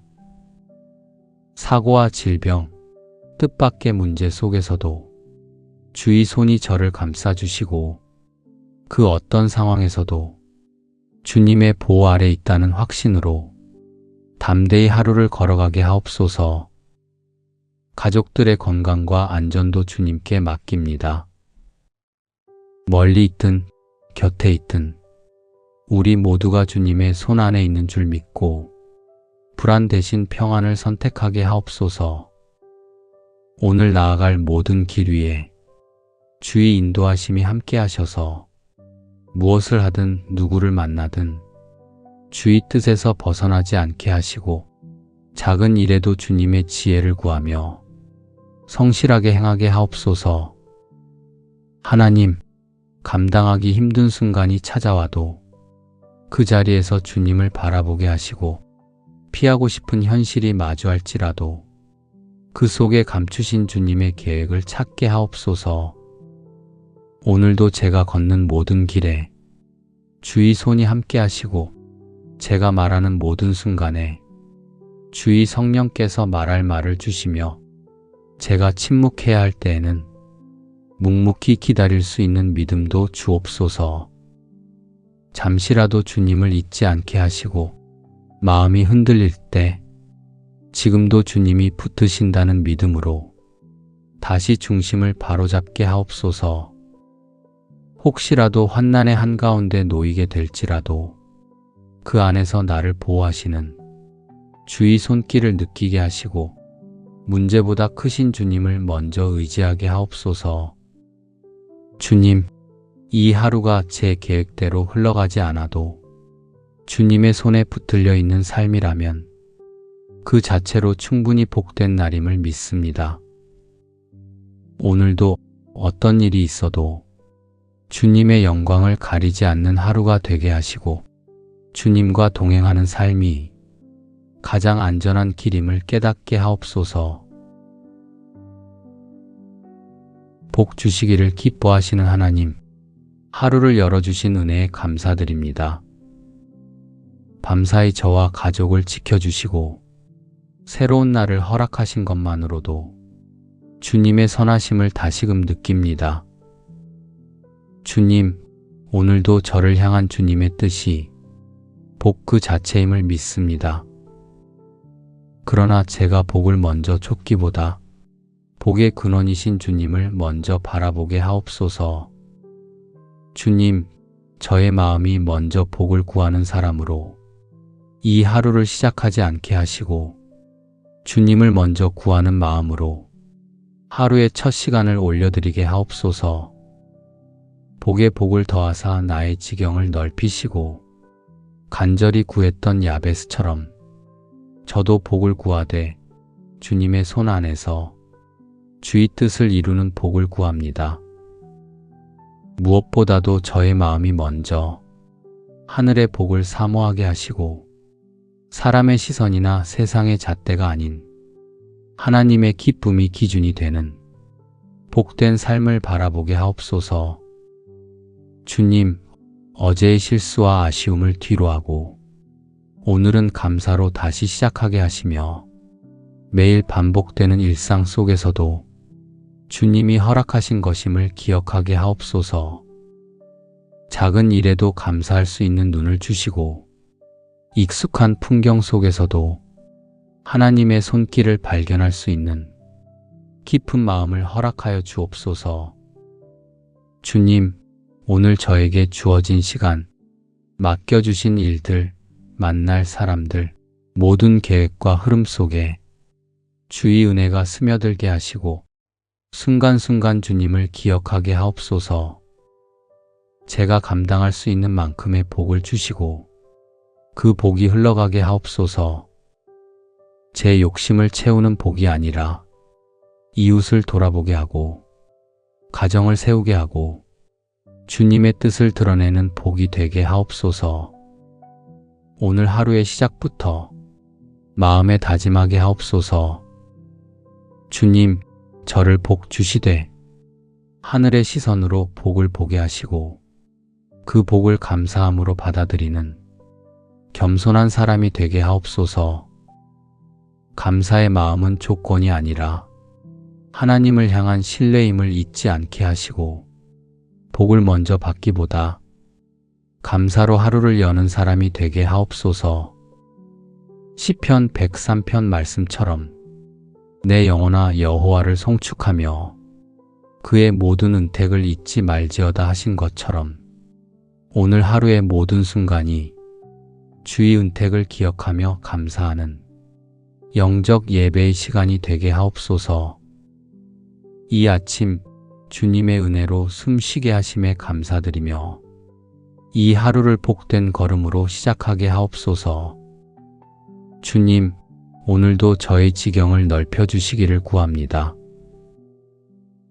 사고와 질병, 뜻밖의 문제 속에서도 주의 손이 저를 감싸주시고 그 어떤 상황에서도 주님의 보호 아래 있다는 확신으로 담대히 하루를 걸어가게 하옵소서. 가족들의 건강과 안전도 주님께 맡깁니다. 멀리 있든 곁에 있든 우리 모두가 주님의 손 안에 있는 줄 믿고 불안 대신 평안을 선택하게 하옵소서. 오늘 나아갈 모든 길 위에 주의 인도하심이 함께 하셔서 무엇을 하든 누구를 만나든 주의 뜻에서 벗어나지 않게 하시고 작은 일에도 주님의 지혜를 구하며 성실하게 행하게 하옵소서. 하나님, 감당하기 힘든 순간이 찾아와도 그 자리에서 주님을 바라보게 하시고 피하고 싶은 현실이 마주할지라도 그 속에 감추신 주님의 계획을 찾게 하옵소서. 오늘도 제가 걷는 모든 길에 주의 손이 함께 하시고 제가 말하는 모든 순간에 주의 성령께서 말할 말을 주시며 제가 침묵해야 할 때에는 묵묵히 기다릴 수 있는 믿음도 주옵소서. 잠시라도 주님을 잊지 않게 하시고 마음이 흔들릴 때 지금도 주님이 붙드신다는 믿음으로 다시 중심을 바로잡게 하옵소서. 혹시라도 환난의 한가운데 놓이게 될지라도 그 안에서 나를 보호하시는 주의 손길을 느끼게 하시고 문제보다 크신 주님을 먼저 의지하게 하옵소서. 주님, 이 하루가 제 계획대로 흘러가지 않아도 주님의 손에 붙들려 있는 삶이라면 그 자체로 충분히 복된 날임을 믿습니다. 오늘도 어떤 일이 있어도 주님의 영광을 가리지 않는 하루가 되게 하시고 주님과 동행하는 삶이 가장 안전한 길임을 깨닫게 하옵소서. 복 주시기를 기뻐하시는 하나님, 하루를 열어주신 은혜에 감사드립니다. 밤사이 저와 가족을 지켜주시고 새로운 날을 허락하신 것만으로도 주님의 선하심을 다시금 느낍니다. 주님, 오늘도 저를 향한 주님의 뜻이 복 그 자체임을 믿습니다. 그러나 제가 복을 먼저 쫓기보다 복의 근원이신 주님을 먼저 바라보게 하옵소서. 주님, 저의 마음이 먼저 복을 구하는 사람으로 이 하루를 시작하지 않게 하시고 주님을 먼저 구하는 마음으로 하루의 첫 시간을 올려드리게 하옵소서. 복에 복을 더하사 나의 지경을 넓히시고 간절히 구했던 야베스처럼 저도 복을 구하되 주님의 손 안에서 주의 뜻을 이루는 복을 구합니다. 무엇보다도 저의 마음이 먼저 하늘의 복을 사모하게 하시고 사람의 시선이나 세상의 잣대가 아닌 하나님의 기쁨이 기준이 되는 복된 삶을 바라보게 하옵소서. 주님, 어제의 실수와 아쉬움을 뒤로하고 오늘은 감사로 다시 시작하게 하시며 매일 반복되는 일상 속에서도 주님이 허락하신 것임을 기억하게 하옵소서. 작은 일에도 감사할 수 있는 눈을 주시고 익숙한 풍경 속에서도 하나님의 손길을 발견할 수 있는 깊은 마음을 허락하여 주옵소서. 주님, 오늘 저에게 주어진 시간, 맡겨주신 일들, 만날 사람들, 모든 계획과 흐름 속에 주의 은혜가 스며들게 하시고 순간순간 주님을 기억하게 하옵소서. 제가 감당할 수 있는 만큼의 복을 주시고 그 복이 흘러가게 하옵소서. 제 욕심을 채우는 복이 아니라 이웃을 돌아보게 하고 가정을 세우게 하고 주님의 뜻을 드러내는 복이 되게 하옵소서. 오늘 하루의 시작부터 마음에 다짐하게 하옵소서. 주님, 저를 복 주시되 하늘의 시선으로 복을 보게 하시고 그 복을 감사함으로 받아들이는 겸손한 사람이 되게 하옵소서. 감사의 마음은 조건이 아니라 하나님을 향한 신뢰임을 잊지 않게 하시고 복을 먼저 받기보다 감사로 하루를 여는 사람이 되게 하옵소서. 시편 103편 말씀처럼 내 영혼아 여호와를 송축하며 그의 모든 은택을 잊지 말지어다 하신 것처럼 오늘 하루의 모든 순간이 주의 은택을 기억하며 감사하는 영적 예배의 시간이 되게 하옵소서. 이 아침 주님의 은혜로 숨쉬게 하심에 감사드리며 이 하루를 복된 걸음으로 시작하게 하옵소서. 주님, 오늘도 저의 지경을 넓혀주시기를 구합니다.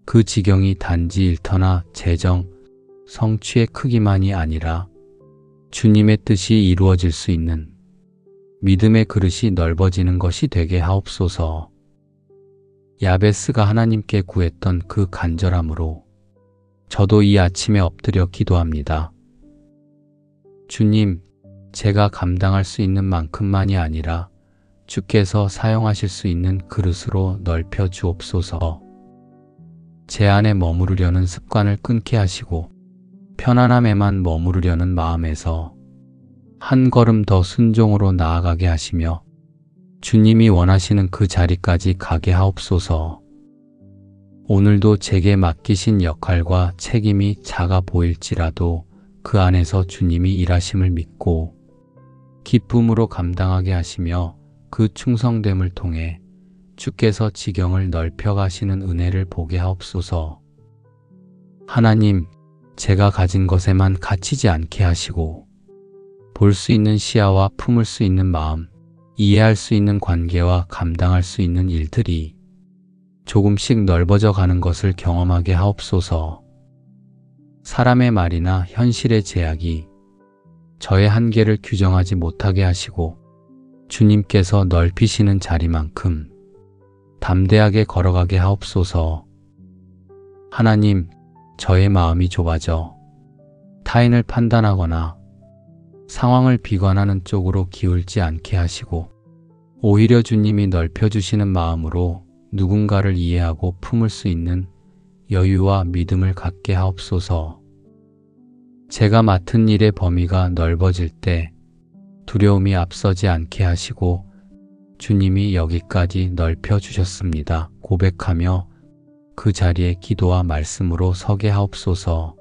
그 지경이 단지 일터나 재정, 성취의 크기만이 아니라 주님의 뜻이 이루어질 수 있는 믿음의 그릇이 넓어지는 것이 되게 하옵소서. 야베스가 하나님께 구했던 그 간절함으로 저도 이 아침에 엎드려 기도합니다. 주님, 제가 감당할 수 있는 만큼만이 아니라 주께서 사용하실 수 있는 그릇으로 넓혀 주옵소서. 제 안에 머무르려는 습관을 끊게 하시고 편안함에만 머무르려는 마음에서 한 걸음 더 순종으로 나아가게 하시며 주님이 원하시는 그 자리까지 가게 하옵소서. 오늘도 제게 맡기신 역할과 책임이 작아 보일지라도 그 안에서 주님이 일하심을 믿고 기쁨으로 감당하게 하시며 그 충성됨을 통해 주께서 지경을 넓혀 가시는 은혜를 보게 하옵소서. 하나님, 제가 가진 것에만 갇히지 않게 하시고 볼 수 있는 시야와 품을 수 있는 마음, 이해할 수 있는 관계와 감당할 수 있는 일들이 조금씩 넓어져 가는 것을 경험하게 하옵소서. 사람의 말이나 현실의 제약이 저의 한계를 규정하지 못하게 하시고 주님께서 넓히시는 자리만큼 담대하게 걸어가게 하옵소서. 하나님, 저의 마음이 좁아져 타인을 판단하거나 상황을 비관하는 쪽으로 기울지 않게 하시고 오히려 주님이 넓혀주시는 마음으로 누군가를 이해하고 품을 수 있는 여유와 믿음을 갖게 하옵소서. 제가 맡은 일의 범위가 넓어질 때 두려움이 앞서지 않게 하시고 주님이 여기까지 넓혀주셨습니다. 고백하며 그 자리에 기도와 말씀으로 서게 하옵소서.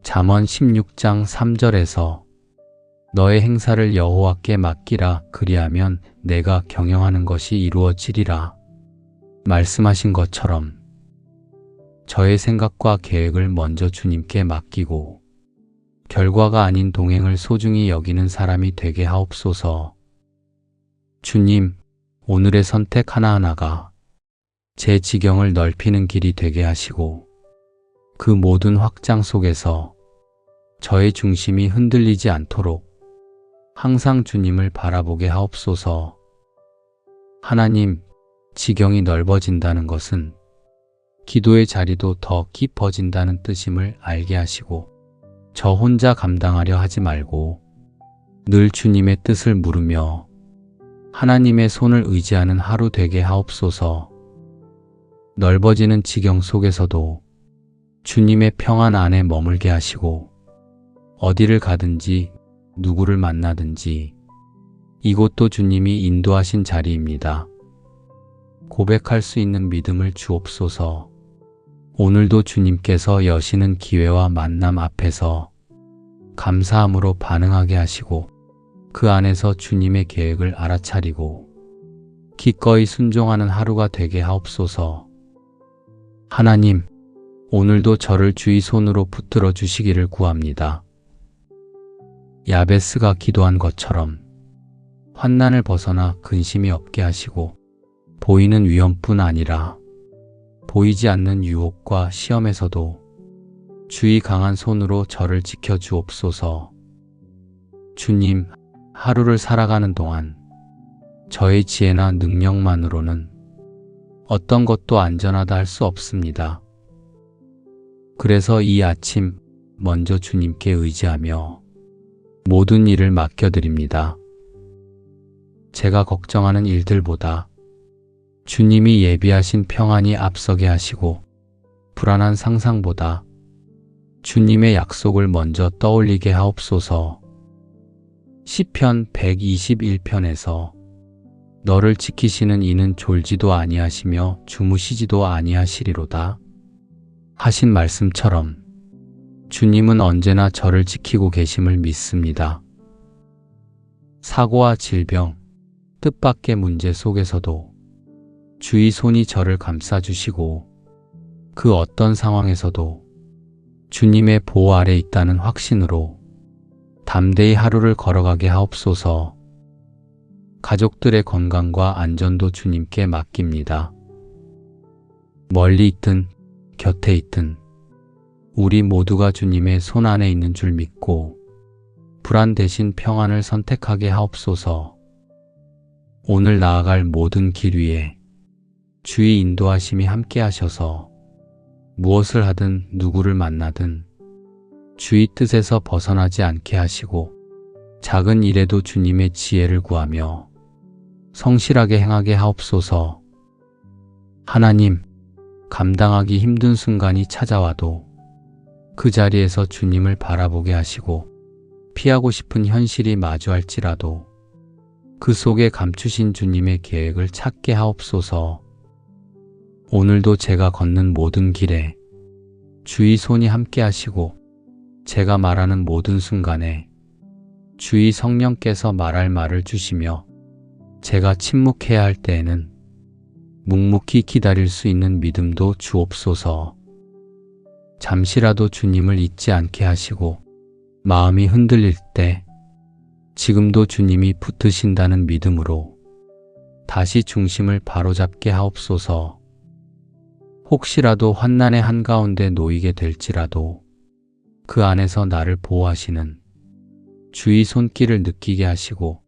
잠언 16장 3절에서 너의 행사를 여호와께 맡기라 그리하면 내가 경영하는 것이 이루어지리라 말씀하신 것처럼 저의 생각과 계획을 먼저 주님께 맡기고 결과가 아닌 동행을 소중히 여기는 사람이 되게 하옵소서. 주님, 오늘의 선택 하나하나가 제 지경을 넓히는 길이 되게 하시고 그 모든 확장 속에서 저의 중심이 흔들리지 않도록 항상 주님을 바라보게 하옵소서. 하나님, 지경이 넓어진다는 것은 기도의 자리도 더 깊어진다는 뜻임을 알게 하시고 저 혼자 감당하려 하지 말고 늘 주님의 뜻을 물으며 하나님의 손을 의지하는 하루 되게 하옵소서. 넓어지는 지경 속에서도 주님의 평안 안에 머물게 하시고 어디를 가든지 누구를 만나든지 이곳도 주님이 인도하신 자리입니다. 고백할 수 있는 믿음을 주옵소서. 오늘도 주님께서 여시는 기회와 만남 앞에서 감사함으로 반응하게 하시고 그 안에서 주님의 계획을 알아차리고 기꺼이 순종하는 하루가 되게 하옵소서. 하나님, 오늘도 저를 주의 손으로 붙들어 주시기를 구합니다. 야베스가 기도한 것처럼 환난을 벗어나 근심이 없게 하시고 보이는 위험뿐 아니라 보이지 않는 유혹과 시험에서도 주의 강한 손으로 저를 지켜 주옵소서. 주님, 하루를 살아가는 동안 저의 지혜나 능력만으로는 어떤 것도 안전하다 할 수 없습니다. 그래서 이 아침 먼저 주님께 의지하며 모든 일을 맡겨드립니다. 제가 걱정하는 일들보다 주님이 예비하신 평안이 앞서게 하시고 불안한 상상보다 주님의 약속을 먼저 떠올리게 하옵소서. 시편 121편에서 너를 지키시는 이는 졸지도 아니하시며 주무시지도 아니하시리로다 하신 말씀처럼 주님은 언제나 저를 지키고 계심을 믿습니다. 사고와 질병, 뜻밖의 문제 속에서도 주의 손이 저를 감싸주시고 그 어떤 상황에서도 주님의 보호 아래 있다는 확신으로 담대히 하루를 걸어가게 하옵소서. 가족들의 건강과 안전도 주님께 맡깁니다. 멀리 있든 곁에 있든 우리 모두가 주님의 손 안에 있는 줄 믿고 불안 대신 평안을 선택하게 하옵소서. 오늘 나아갈 모든 길 위에 주의 인도하심이 함께 하셔서 무엇을 하든 누구를 만나든 주의 뜻에서 벗어나지 않게 하시고 작은 일에도 주님의 지혜를 구하며 성실하게 행하게 하옵소서. 하나님, 감당하기 힘든 순간이 찾아와도 그 자리에서 주님을 바라보게 하시고 피하고 싶은 현실이 마주할지라도 그 속에 감추신 주님의 계획을 찾게 하옵소서. 오늘도 제가 걷는 모든 길에 주의 손이 함께 하시고 제가 말하는 모든 순간에 주의 성령께서 말할 말을 주시며 제가 침묵해야 할 때에는 묵묵히 기다릴 수 있는 믿음도 주옵소서. 잠시라도 주님을 잊지 않게 하시고 마음이 흔들릴 때 지금도 주님이 붙드신다는 믿음으로 다시 중심을 바로잡게 하옵소서. 혹시라도 환난의 한가운데 놓이게 될지라도 그 안에서 나를 보호하시는 주의 손길을 느끼게 하시고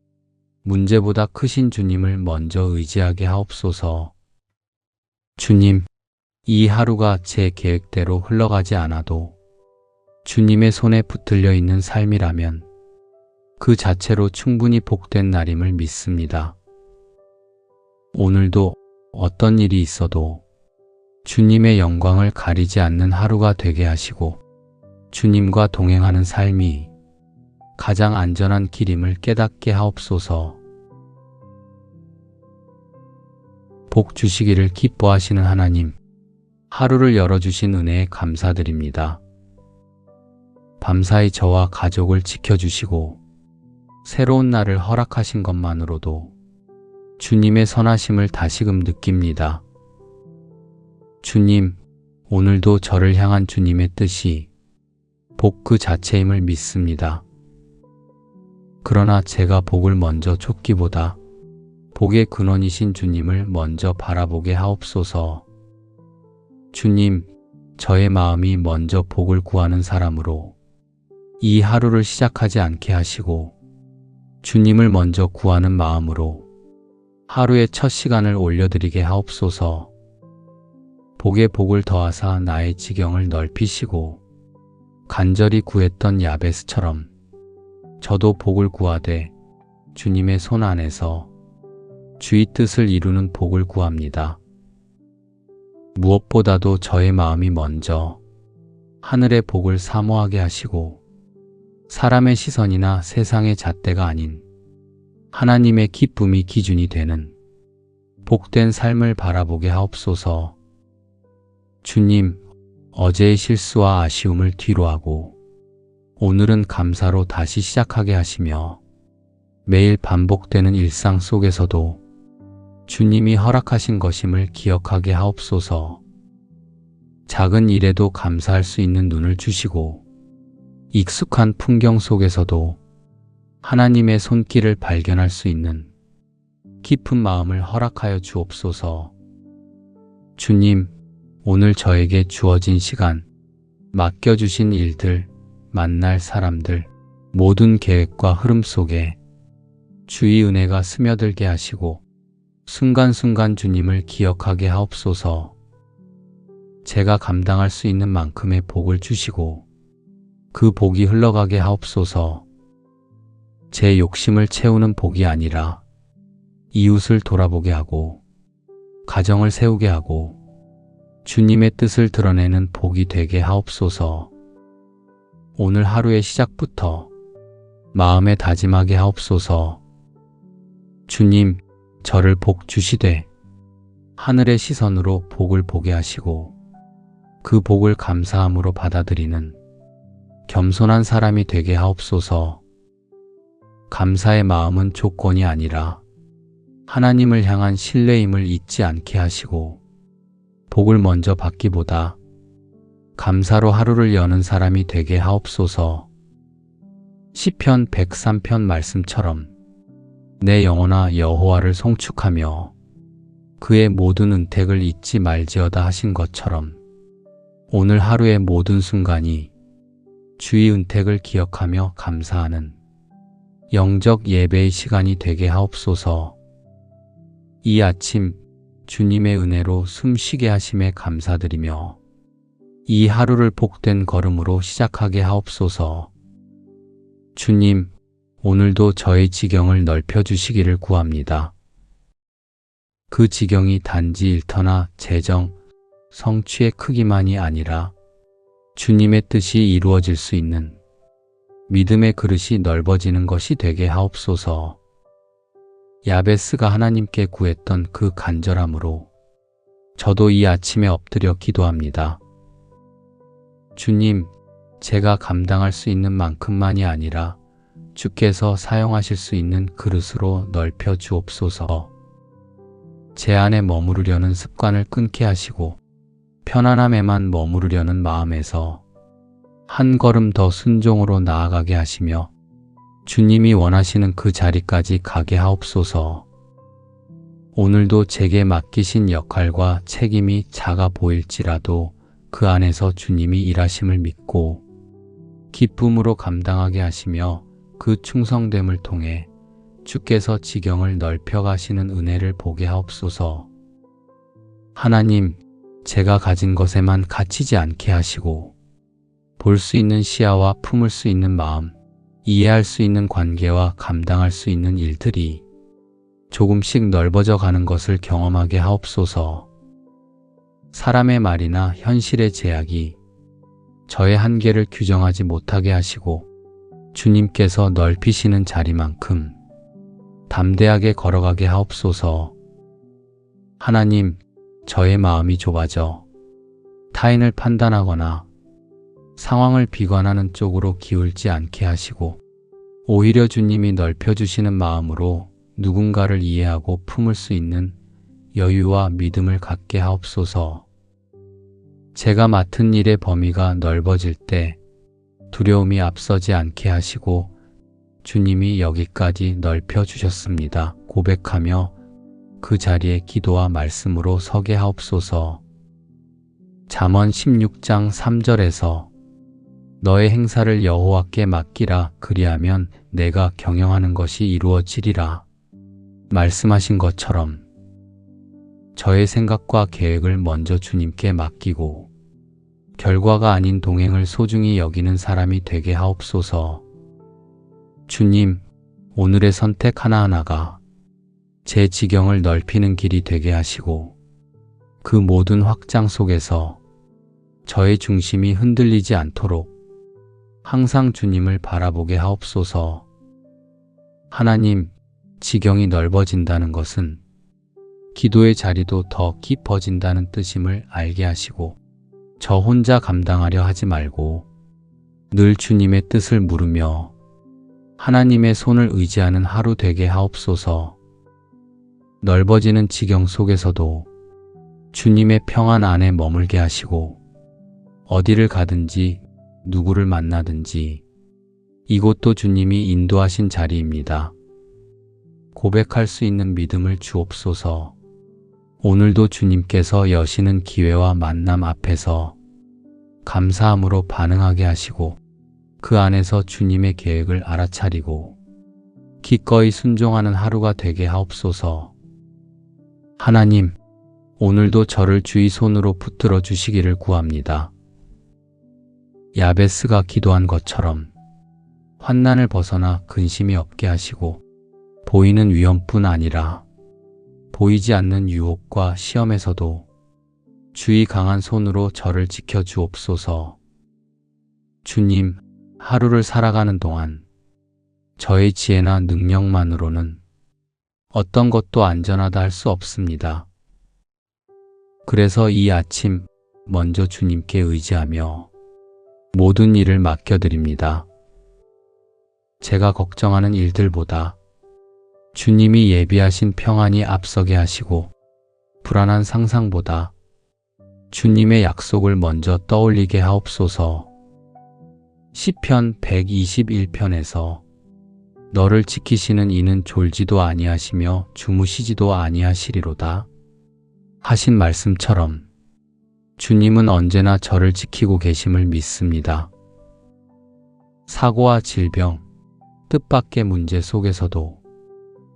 문제보다 크신 주님을 먼저 의지하게 하옵소서. 주님, 이 하루가 제 계획대로 흘러가지 않아도 주님의 손에 붙들려 있는 삶이라면 그 자체로 충분히 복된 날임을 믿습니다. 오늘도 어떤 일이 있어도 주님의 영광을 가리지 않는 하루가 되게 하시고 주님과 동행하는 삶이 가장 안전한 길임을 깨닫게 하옵소서. 복 주시기를 기뻐하시는 하나님, 하루를 열어주신 은혜에 감사드립니다. 밤사이 저와 가족을 지켜주시고 새로운 날을 허락하신 것만으로도 주님의 선하심을 다시금 느낍니다. 주님, 오늘도 저를 향한 주님의 뜻이 복 그 자체임을 믿습니다. 그러나 제가 복을 먼저 쫓기보다 복의 근원이신 주님을 먼저 바라보게 하옵소서. 주님, 저의 마음이 먼저 복을 구하는 사람으로 이 하루를 시작하지 않게 하시고 주님을 먼저 구하는 마음으로 하루의 첫 시간을 올려드리게 하옵소서. 복에 복을 더하사 나의 지경을 넓히시고 간절히 구했던 야베스처럼 저도 복을 구하되 주님의 손 안에서 주의 뜻을 이루는 복을 구합니다. 무엇보다도 저의 마음이 먼저 하늘의 복을 사모하게 하시고 사람의 시선이나 세상의 잣대가 아닌 하나님의 기쁨이 기준이 되는 복된 삶을 바라보게 하옵소서. 주님, 어제의 실수와 아쉬움을 뒤로하고 오늘은 감사로 다시 시작하게 하시며 매일 반복되는 일상 속에서도 주님이 허락하신 것임을 기억하게 하옵소서. 작은 일에도 감사할 수 있는 눈을 주시고 익숙한 풍경 속에서도 하나님의 손길을 발견할 수 있는 깊은 마음을 허락하여 주옵소서. 주님, 오늘 저에게 주어진 시간, 맡겨주신 일들, 만날 사람들, 모든 계획과 흐름 속에 주의 은혜가 스며들게 하시고 순간순간 주님을 기억하게 하옵소서. 제가 감당할 수 있는 만큼의 복을 주시고 그 복이 흘러가게 하옵소서. 제 욕심을 채우는 복이 아니라 이웃을 돌아보게 하고 가정을 세우게 하고 주님의 뜻을 드러내는 복이 되게 하옵소서. 오늘 하루의 시작부터 마음에 다짐하게 하옵소서. 주님, 저를 복 주시되 하늘의 시선으로 복을 보게 하시고 그 복을 감사함으로 받아들이는 겸손한 사람이 되게 하옵소서. 감사의 마음은 조건이 아니라 하나님을 향한 신뢰임을 잊지 않게 하시고 복을 먼저 받기보다 감사로 하루를 여는 사람이 되게 하옵소서. 시편 103편 말씀처럼 내 영혼아 여호와를 송축하며 그의 모든 은택을 잊지 말지어다 하신 것처럼 오늘 하루의 모든 순간이 주의 은택을 기억하며 감사하는 영적 예배의 시간이 되게 하옵소서. 이 아침 주님의 은혜로 숨쉬게 하심에 감사드리며 이 하루를 복된 걸음으로 시작하게 하옵소서. 주님, 오늘도 저의 지경을 넓혀주시기를 구합니다. 그 지경이 단지 일터나 재정, 성취의 크기만이 아니라 주님의 뜻이 이루어질 수 있는 믿음의 그릇이 넓어지는 것이 되게 하옵소서. 야베스가 하나님께 구했던 그 간절함으로 저도 이 아침에 엎드려 기도합니다. 주님, 제가 감당할 수 있는 만큼만이 아니라 주께서 사용하실 수 있는 그릇으로 넓혀 주옵소서. 제 안에 머무르려는 습관을 끊게 하시고 편안함에만 머무르려는 마음에서 한 걸음 더 순종으로 나아가게 하시며 주님이 원하시는 그 자리까지 가게 하옵소서. 오늘도 제게 맡기신 역할과 책임이 작아 보일지라도 그 안에서 주님이 일하심을 믿고 기쁨으로 감당하게 하시며 그 충성됨을 통해 주께서 지경을 넓혀 가시는 은혜를 보게 하옵소서. 하나님, 제가 가진 것에만 갇히지 않게 하시고 볼 수 있는 시야와 품을 수 있는 마음, 이해할 수 있는 관계와 감당할 수 있는 일들이 조금씩 넓어져 가는 것을 경험하게 하옵소서. 사람의 말이나 현실의 제약이 저의 한계를 규정하지 못하게 하시고 주님께서 넓히시는 자리만큼 담대하게 걸어가게 하옵소서. 하나님, 저의 마음이 좁아져 타인을 판단하거나 상황을 비관하는 쪽으로 기울지 않게 하시고 오히려 주님이 넓혀주시는 마음으로 누군가를 이해하고 품을 수 있는 여유와 믿음을 갖게 하옵소서. 제가 맡은 일의 범위가 넓어질 때 두려움이 앞서지 않게 하시고 주님이 여기까지 넓혀주셨습니다. 고백하며 그 자리에 기도와 말씀으로 서게 하옵소서. 잠언 16장 3절에서 너의 행사를 여호와께 맡기라 그리하면 내가 경영하는 것이 이루어지리라 말씀하신 것처럼 저의 생각과 계획을 먼저 주님께 맡기고 결과가 아닌 동행을 소중히 여기는 사람이 되게 하옵소서. 주님, 오늘의 선택 하나하나가 제 지경을 넓히는 길이 되게 하시고 그 모든 확장 속에서 저의 중심이 흔들리지 않도록 항상 주님을 바라보게 하옵소서. 하나님, 지경이 넓어진다는 것은 기도의 자리도 더 깊어진다는 뜻임을 알게 하시고 저 혼자 감당하려 하지 말고 늘 주님의 뜻을 물으며 하나님의 손을 의지하는 하루 되게 하옵소서. 넓어지는 지경 속에서도 주님의 평안 안에 머물게 하시고 어디를 가든지 누구를 만나든지 이곳도 주님이 인도하신 자리입니다. 고백할 수 있는 믿음을 주옵소서. 오늘도 주님께서 여시는 기회와 만남 앞에서 감사함으로 반응하게 하시고 그 안에서 주님의 계획을 알아차리고 기꺼이 순종하는 하루가 되게 하옵소서. 하나님, 오늘도 저를 주의 손으로 붙들어 주시기를 구합니다. 야베스가 기도한 것처럼 환난을 벗어나 근심이 없게 하시고 보이는 위험뿐 아니라 보이지 않는 유혹과 시험에서도 주의 강한 손으로 저를 지켜 주옵소서. 주님, 하루를 살아가는 동안 저의 지혜나 능력만으로는 어떤 것도 안전하다 할 수 없습니다. 그래서 이 아침 먼저 주님께 의지하며 모든 일을 맡겨드립니다. 제가 걱정하는 일들보다 주님이 예비하신 평안이 앞서게 하시고 불안한 상상보다 주님의 약속을 먼저 떠올리게 하옵소서. 시편 121편에서 너를 지키시는 이는 졸지도 아니하시며 주무시지도 아니하시리로다 하신 말씀처럼 주님은 언제나 저를 지키고 계심을 믿습니다. 사고와 질병, 뜻밖의 문제 속에서도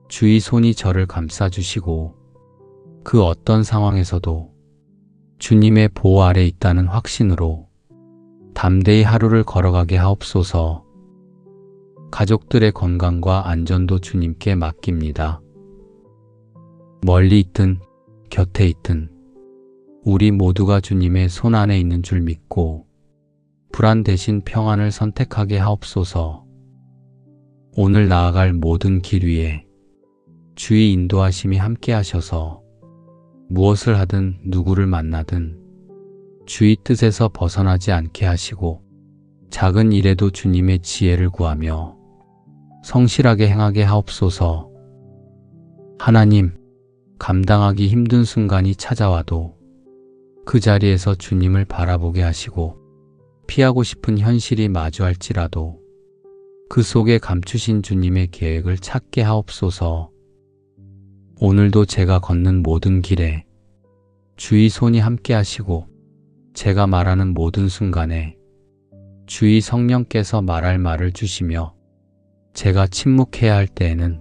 주의 손이 저를 감싸주시고 그 어떤 상황에서도 주님의 보호 아래 있다는 확신으로 담대히 하루를 걸어가게 하옵소서. 가족들의 건강과 안전도 주님께 맡깁니다. 멀리 있든 곁에 있든 우리 모두가 주님의 손 안에 있는 줄 믿고 불안 대신 평안을 선택하게 하옵소서. 오늘 나아갈 모든 길 위에 주의 인도하심이 함께 하셔서 무엇을 하든 누구를 만나든 주의 뜻에서 벗어나지 않게 하시고 작은 일에도 주님의 지혜를 구하며 성실하게 행하게 하옵소서. 하나님, 감당하기 힘든 순간이 찾아와도 그 자리에서 주님을 바라보게 하시고 피하고 싶은 현실이 마주할지라도 그 속에 감추신 주님의 계획을 찾게 하옵소서. 오늘도 제가 걷는 모든 길에 주의 손이 함께 하시고 제가 말하는 모든 순간에 주의 성령께서 말할 말을 주시며 제가 침묵해야 할 때에는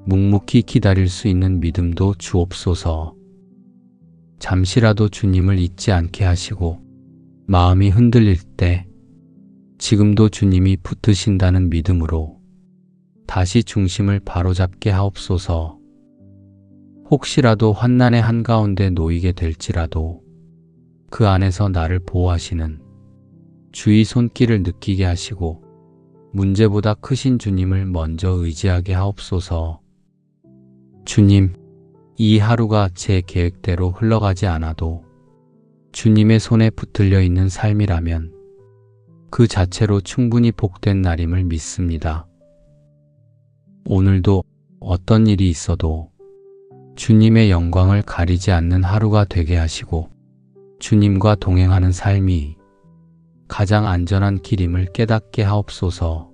묵묵히 기다릴 수 있는 믿음도 주옵소서. 잠시라도 주님을 잊지 않게 하시고 마음이 흔들릴 때 지금도 주님이 붙드신다는 믿음으로 다시 중심을 바로잡게 하옵소서. 혹시라도 환난의 한가운데 놓이게 될지라도 그 안에서 나를 보호하시는 주의 손길을 느끼게 하시고 문제보다 크신 주님을 먼저 의지하게 하옵소서. 주님, 이 하루가 제 계획대로 흘러가지 않아도 주님의 손에 붙들려 있는 삶이라면 그 자체로 충분히 복된 날임을 믿습니다. 오늘도 어떤 일이 있어도 주님의 영광을 가리지 않는 하루가 되게 하시고 주님과 동행하는 삶이 가장 안전한 길임을 깨닫게 하옵소서.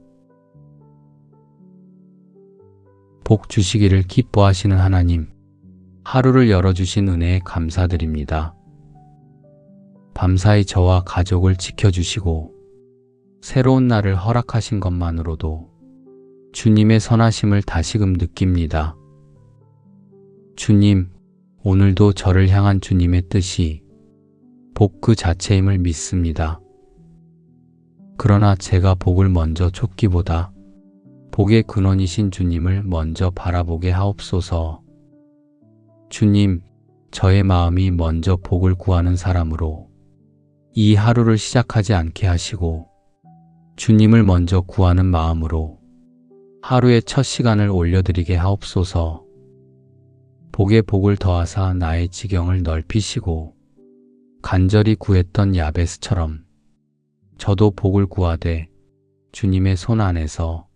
복 주시기를 기뻐하시는 하나님, 하루를 열어주신 은혜에 감사드립니다. 밤사이 저와 가족을 지켜주시고 새로운 날을 허락하신 것만으로도 주님의 선하심을 다시금 느낍니다. 주님, 오늘도 저를 향한 주님의 뜻이 복 그 자체임을 믿습니다. 그러나 제가 복을 먼저 쫓기보다 복의 근원이신 주님을 먼저 바라보게 하옵소서. 주님, 저의 마음이 먼저 복을 구하는 사람으로 이 하루를 시작하지 않게 하시고 주님을 먼저 구하는 마음으로 하루의 첫 시간을 올려드리게 하옵소서. 복에 복을 더하사 나의 지경을 넓히시고 간절히 구했던 야베스처럼 저도 복을 구하되 주님의 손 안에서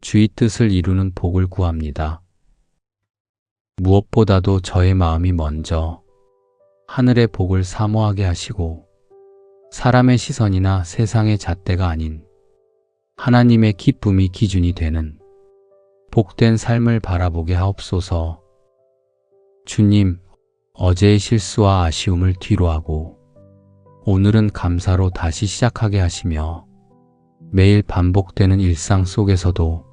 주의 뜻을 이루는 복을 구합니다. 무엇보다도 저의 마음이 먼저 하늘의 복을 사모하게 하시고 사람의 시선이나 세상의 잣대가 아닌 하나님의 기쁨이 기준이 되는 복된 삶을 바라보게 하옵소서. 주님, 어제의 실수와 아쉬움을 뒤로하고 오늘은 감사로 다시 시작하게 하시며 매일 반복되는 일상 속에서도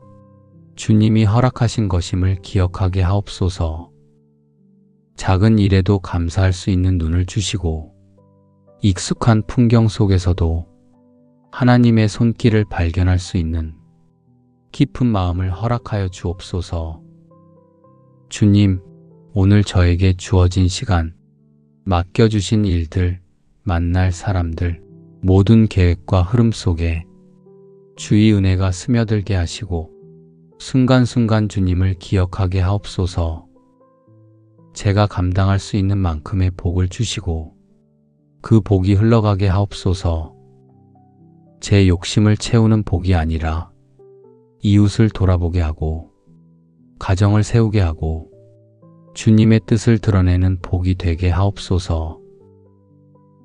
주님이 허락하신 것임을 기억하게 하옵소서. 작은 일에도 감사할 수 있는 눈을 주시고 익숙한 풍경 속에서도 하나님의 손길을 발견할 수 있는 깊은 마음을 허락하여 주옵소서. 주님, 오늘 저에게 주어진 시간, 맡겨주신 일들, 만날 사람들, 모든 계획과 흐름 속에 주의 은혜가 스며들게 하시고 순간순간 주님을 기억하게 하옵소서. 제가 감당할 수 있는 만큼의 복을 주시고 그 복이 흘러가게 하옵소서. 제 욕심을 채우는 복이 아니라 이웃을 돌아보게 하고 가정을 세우게 하고 주님의 뜻을 드러내는 복이 되게 하옵소서.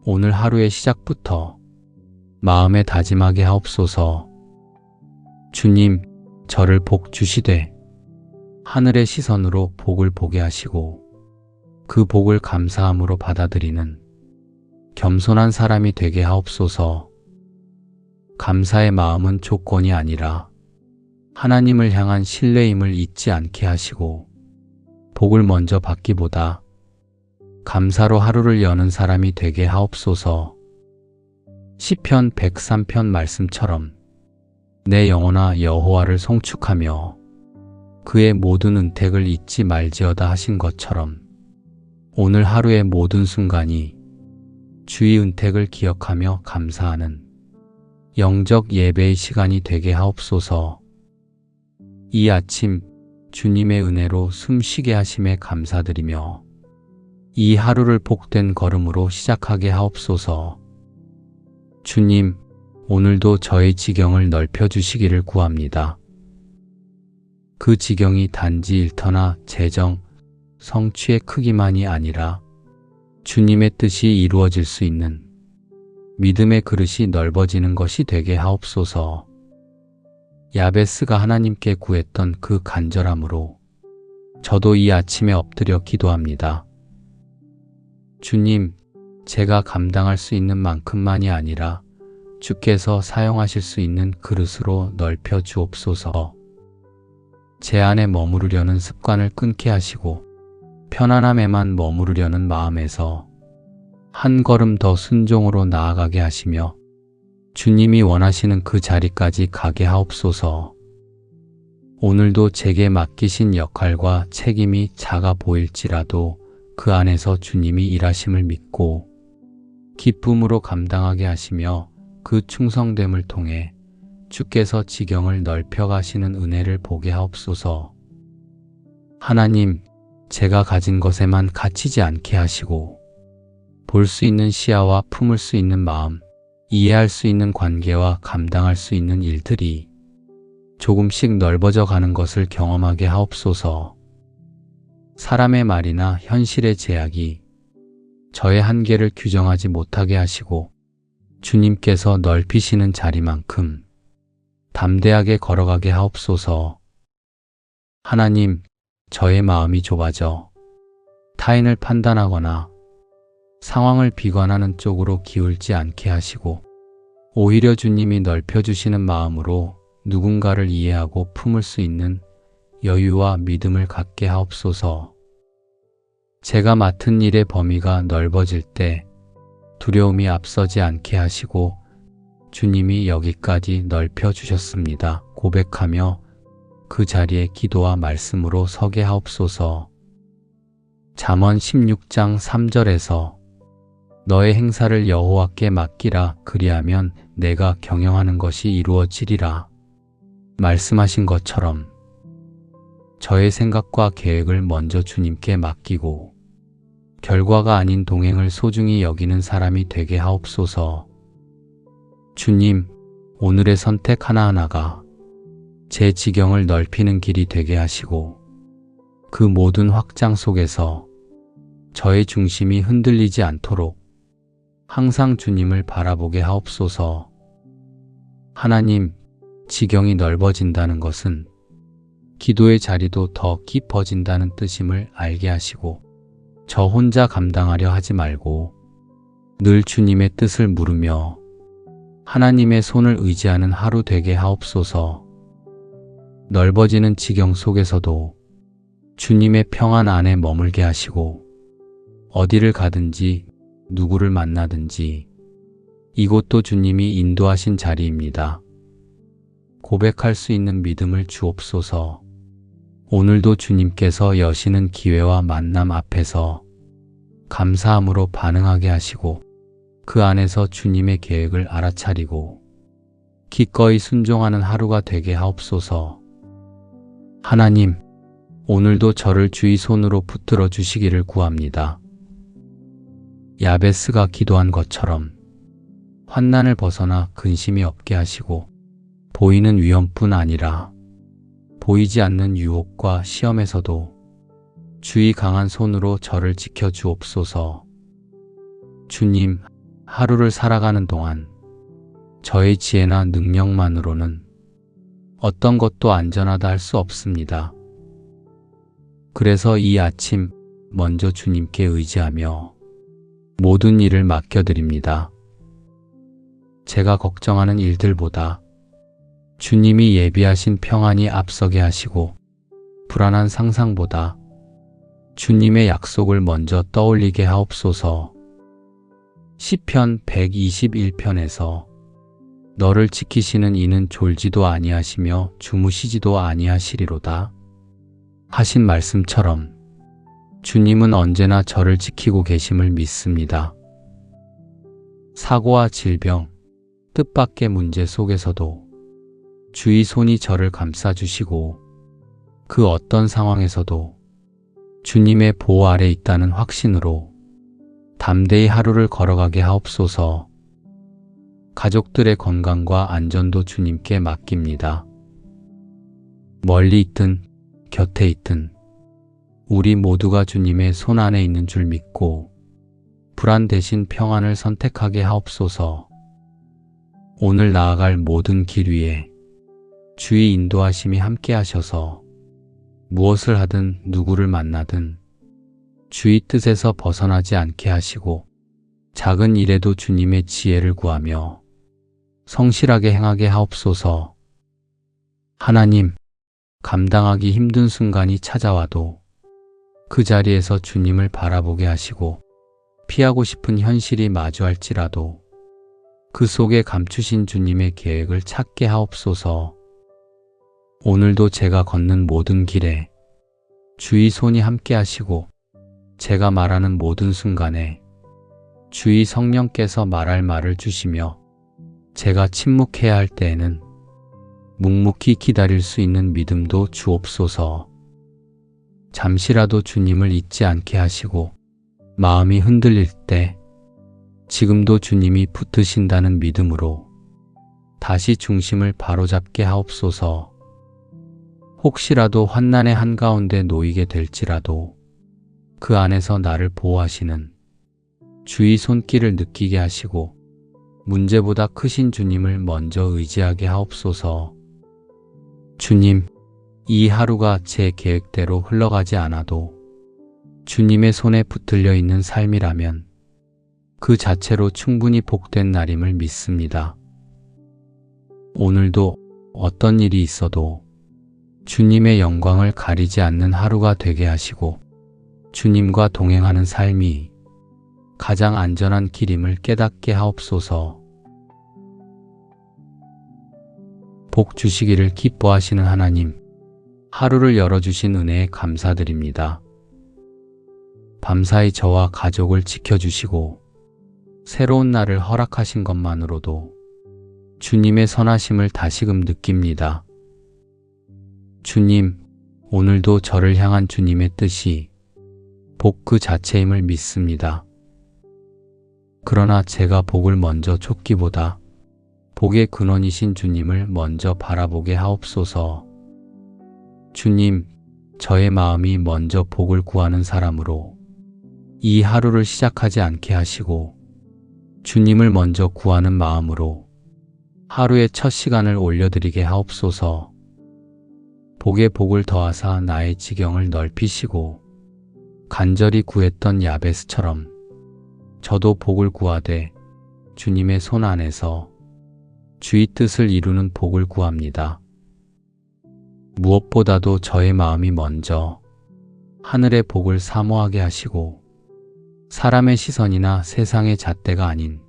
오늘 하루의 시작부터 마음에 다짐하게 하옵소서. 주님, 저를 복 주시되 하늘의 시선으로 복을 보게 하시고 그 복을 감사함으로 받아들이는 겸손한 사람이 되게 하옵소서. 감사의 마음은 조건이 아니라 하나님을 향한 신뢰임을 잊지 않게 하시고 복을 먼저 받기보다 감사로 하루를 여는 사람이 되게 하옵소서. 시편 103편 말씀처럼 내 영혼아 여호와를 송축하며 그의 모든 은택을 잊지 말지어다 하신 것처럼 오늘 하루의 모든 순간이 주의 은택을 기억하며 감사하는 영적 예배의 시간이 되게 하옵소서. 이 아침 주님의 은혜로 숨쉬게 하심에 감사드리며 이 하루를 복된 걸음으로 시작하게 하옵소서. 주님, 오늘도 저의 지경을 넓혀주시기를 구합니다. 그 지경이 단지 일터나 재정, 성취의 크기만이 아니라 주님의 뜻이 이루어질 수 있는 믿음의 그릇이 넓어지는 것이 되게 하옵소서. 야베스가 하나님께 구했던 그 간절함으로 저도 이 아침에 엎드려 기도합니다. 주님, 제가 감당할 수 있는 만큼만이 아니라 주께서 사용하실 수 있는 그릇으로 넓혀 주옵소서. 제 안에 머무르려는 습관을 끊게 하시고 편안함에만 머무르려는 마음에서 한 걸음 더 순종으로 나아가게 하시며 주님이 원하시는 그 자리까지 가게 하옵소서. 오늘도 제게 맡기신 역할과 책임이 작아 보일지라도 그 안에서 주님이 일하심을 믿고 기쁨으로 감당하게 하시며 그 충성됨을 통해 주께서 지경을 넓혀 가시는 은혜를 보게 하옵소서. 하나님, 제가 가진 것에만 갇히지 않게 하시고 볼 수 있는 시야와 품을 수 있는 마음, 이해할 수 있는 관계와 감당할 수 있는 일들이 조금씩 넓어져 가는 것을 경험하게 하옵소서. 사람의 말이나 현실의 제약이 저의 한계를 규정하지 못하게 하시고 주님께서 넓히시는 자리만큼 담대하게 걸어가게 하옵소서. 하나님, 저의 마음이 좁아져 타인을 판단하거나 상황을 비관하는 쪽으로 기울지 않게 하시고 오히려 주님이 넓혀주시는 마음으로 누군가를 이해하고 품을 수 있는 여유와 믿음을 갖게 하옵소서. 제가 맡은 일의 범위가 넓어질 때 두려움이 앞서지 않게 하시고 주님이 여기까지 넓혀주셨습니다. 고백하며 그 자리에 기도와 말씀으로 서게 하옵소서. 잠언 16장 3절에서 너의 행사를 여호와께 맡기라 그리하면 내가 경영하는 것이 이루어지리라 말씀하신 것처럼 저의 생각과 계획을 먼저 주님께 맡기고 결과가 아닌 동행을 소중히 여기는 사람이 되게 하옵소서. 주님, 오늘의 선택 하나하나가 제 지경을 넓히는 길이 되게 하시고 그 모든 확장 속에서 저의 중심이 흔들리지 않도록 항상 주님을 바라보게 하옵소서. 하나님, 지경이 넓어진다는 것은 기도의 자리도 더 깊어진다는 뜻임을 알게 하시고 저 혼자 감당하려 하지 말고 늘 주님의 뜻을 물으며 하나님의 손을 의지하는 하루 되게 하옵소서. 넓어지는 지경 속에서도 주님의 평안 안에 머물게 하시고 어디를 가든지 누구를 만나든지 이곳도 주님이 인도하신 자리입니다. 고백할 수 있는 믿음을 주옵소서. 오늘도 주님께서 여시는 기회와 만남 앞에서 감사함으로 반응하게 하시고 그 안에서 주님의 계획을 알아차리고 기꺼이 순종하는 하루가 되게 하옵소서. 하나님, 오늘도 저를 주의 손으로 붙들어 주시기를 구합니다. 야베스가 기도한 것처럼 환난을 벗어나 근심이 없게 하시고 보이는 위험뿐 아니라 보이지 않는 유혹과 시험에서도 주의 강한 손으로 저를 지켜주옵소서. 주님, 하루를 살아가는 동안 저의 지혜나 능력만으로는 어떤 것도 안전하다 할 수 없습니다. 그래서 이 아침 먼저 주님께 의지하며 모든 일을 맡겨드립니다. 제가 걱정하는 일들보다 주님이 예비하신 평안이 앞서게 하시고 불안한 상상보다 주님의 약속을 먼저 떠올리게 하옵소서. 시편 121편에서 너를 지키시는 이는 졸지도 아니하시며 주무시지도 아니하시리로다 하신 말씀처럼 주님은 언제나 저를 지키고 계심을 믿습니다. 사고와 질병, 뜻밖의 문제 속에서도 주의 손이 저를 감싸주시고 그 어떤 상황에서도 주님의 보호 아래 있다는 확신으로 담대히 하루를 걸어가게 하옵소서. 가족들의 건강과 안전도 주님께 맡깁니다. 멀리 있든 곁에 있든 우리 모두가 주님의 손 안에 있는 줄 믿고 불안 대신 평안을 선택하게 하옵소서. 오늘 나아갈 모든 길 위에 주의 인도하심이 함께 하셔서 무엇을 하든 누구를 만나든 주의 뜻에서 벗어나지 않게 하시고 작은 일에도 주님의 지혜를 구하며 성실하게 행하게 하옵소서. 하나님, 감당하기 힘든 순간이 찾아와도 그 자리에서 주님을 바라보게 하시고 피하고 싶은 현실이 마주할지라도 그 속에 감추신 주님의 계획을 찾게 하옵소서. 오늘도 제가 걷는 모든 길에 주의 손이 함께 하시고 제가 말하는 모든 순간에 주의 성령께서 말할 말을 주시며 제가 침묵해야 할 때에는 묵묵히 기다릴 수 있는 믿음도 주옵소서. 잠시라도 주님을 잊지 않게 하시고 마음이 흔들릴 때 지금도 주님이 붙드신다는 믿음으로 다시 중심을 바로잡게 하옵소서. 혹시라도 환난의 한가운데 놓이게 될지라도 그 안에서 나를 보호하시는 주의 손길을 느끼게 하시고 문제보다 크신 주님을 먼저 의지하게 하옵소서. 주님, 이 하루가 제 계획대로 흘러가지 않아도 주님의 손에 붙들려 있는 삶이라면 그 자체로 충분히 복된 날임을 믿습니다. 오늘도 어떤 일이 있어도 주님의 영광을 가리지 않는 하루가 되게 하시고 주님과 동행하는 삶이 가장 안전한 길임을 깨닫게 하옵소서. 복 주시기를 기뻐하시는 하나님, 하루를 열어주신 은혜에 감사드립니다. 밤사이 저와 가족을 지켜주시고 새로운 날을 허락하신 것만으로도 주님의 선하심을 다시금 느낍니다. 주님, 오늘도 저를 향한 주님의 뜻이 복 그 자체임을 믿습니다. 그러나 제가 복을 먼저 쫓기보다 복의 근원이신 주님을 먼저 바라보게 하옵소서. 주님, 저의 마음이 먼저 복을 구하는 사람으로 이 하루를 시작하지 않게 하시고 주님을 먼저 구하는 마음으로 하루의 첫 시간을 올려드리게 하옵소서. 복에 복을 더하사 나의 지경을 넓히시고 간절히 구했던 야베스처럼 저도 복을 구하되 주님의 손 안에서 주의 뜻을 이루는 복을 구합니다. 무엇보다도 저의 마음이 먼저 하늘의 복을 사모하게 하시고 사람의 시선이나 세상의 잣대가 아닌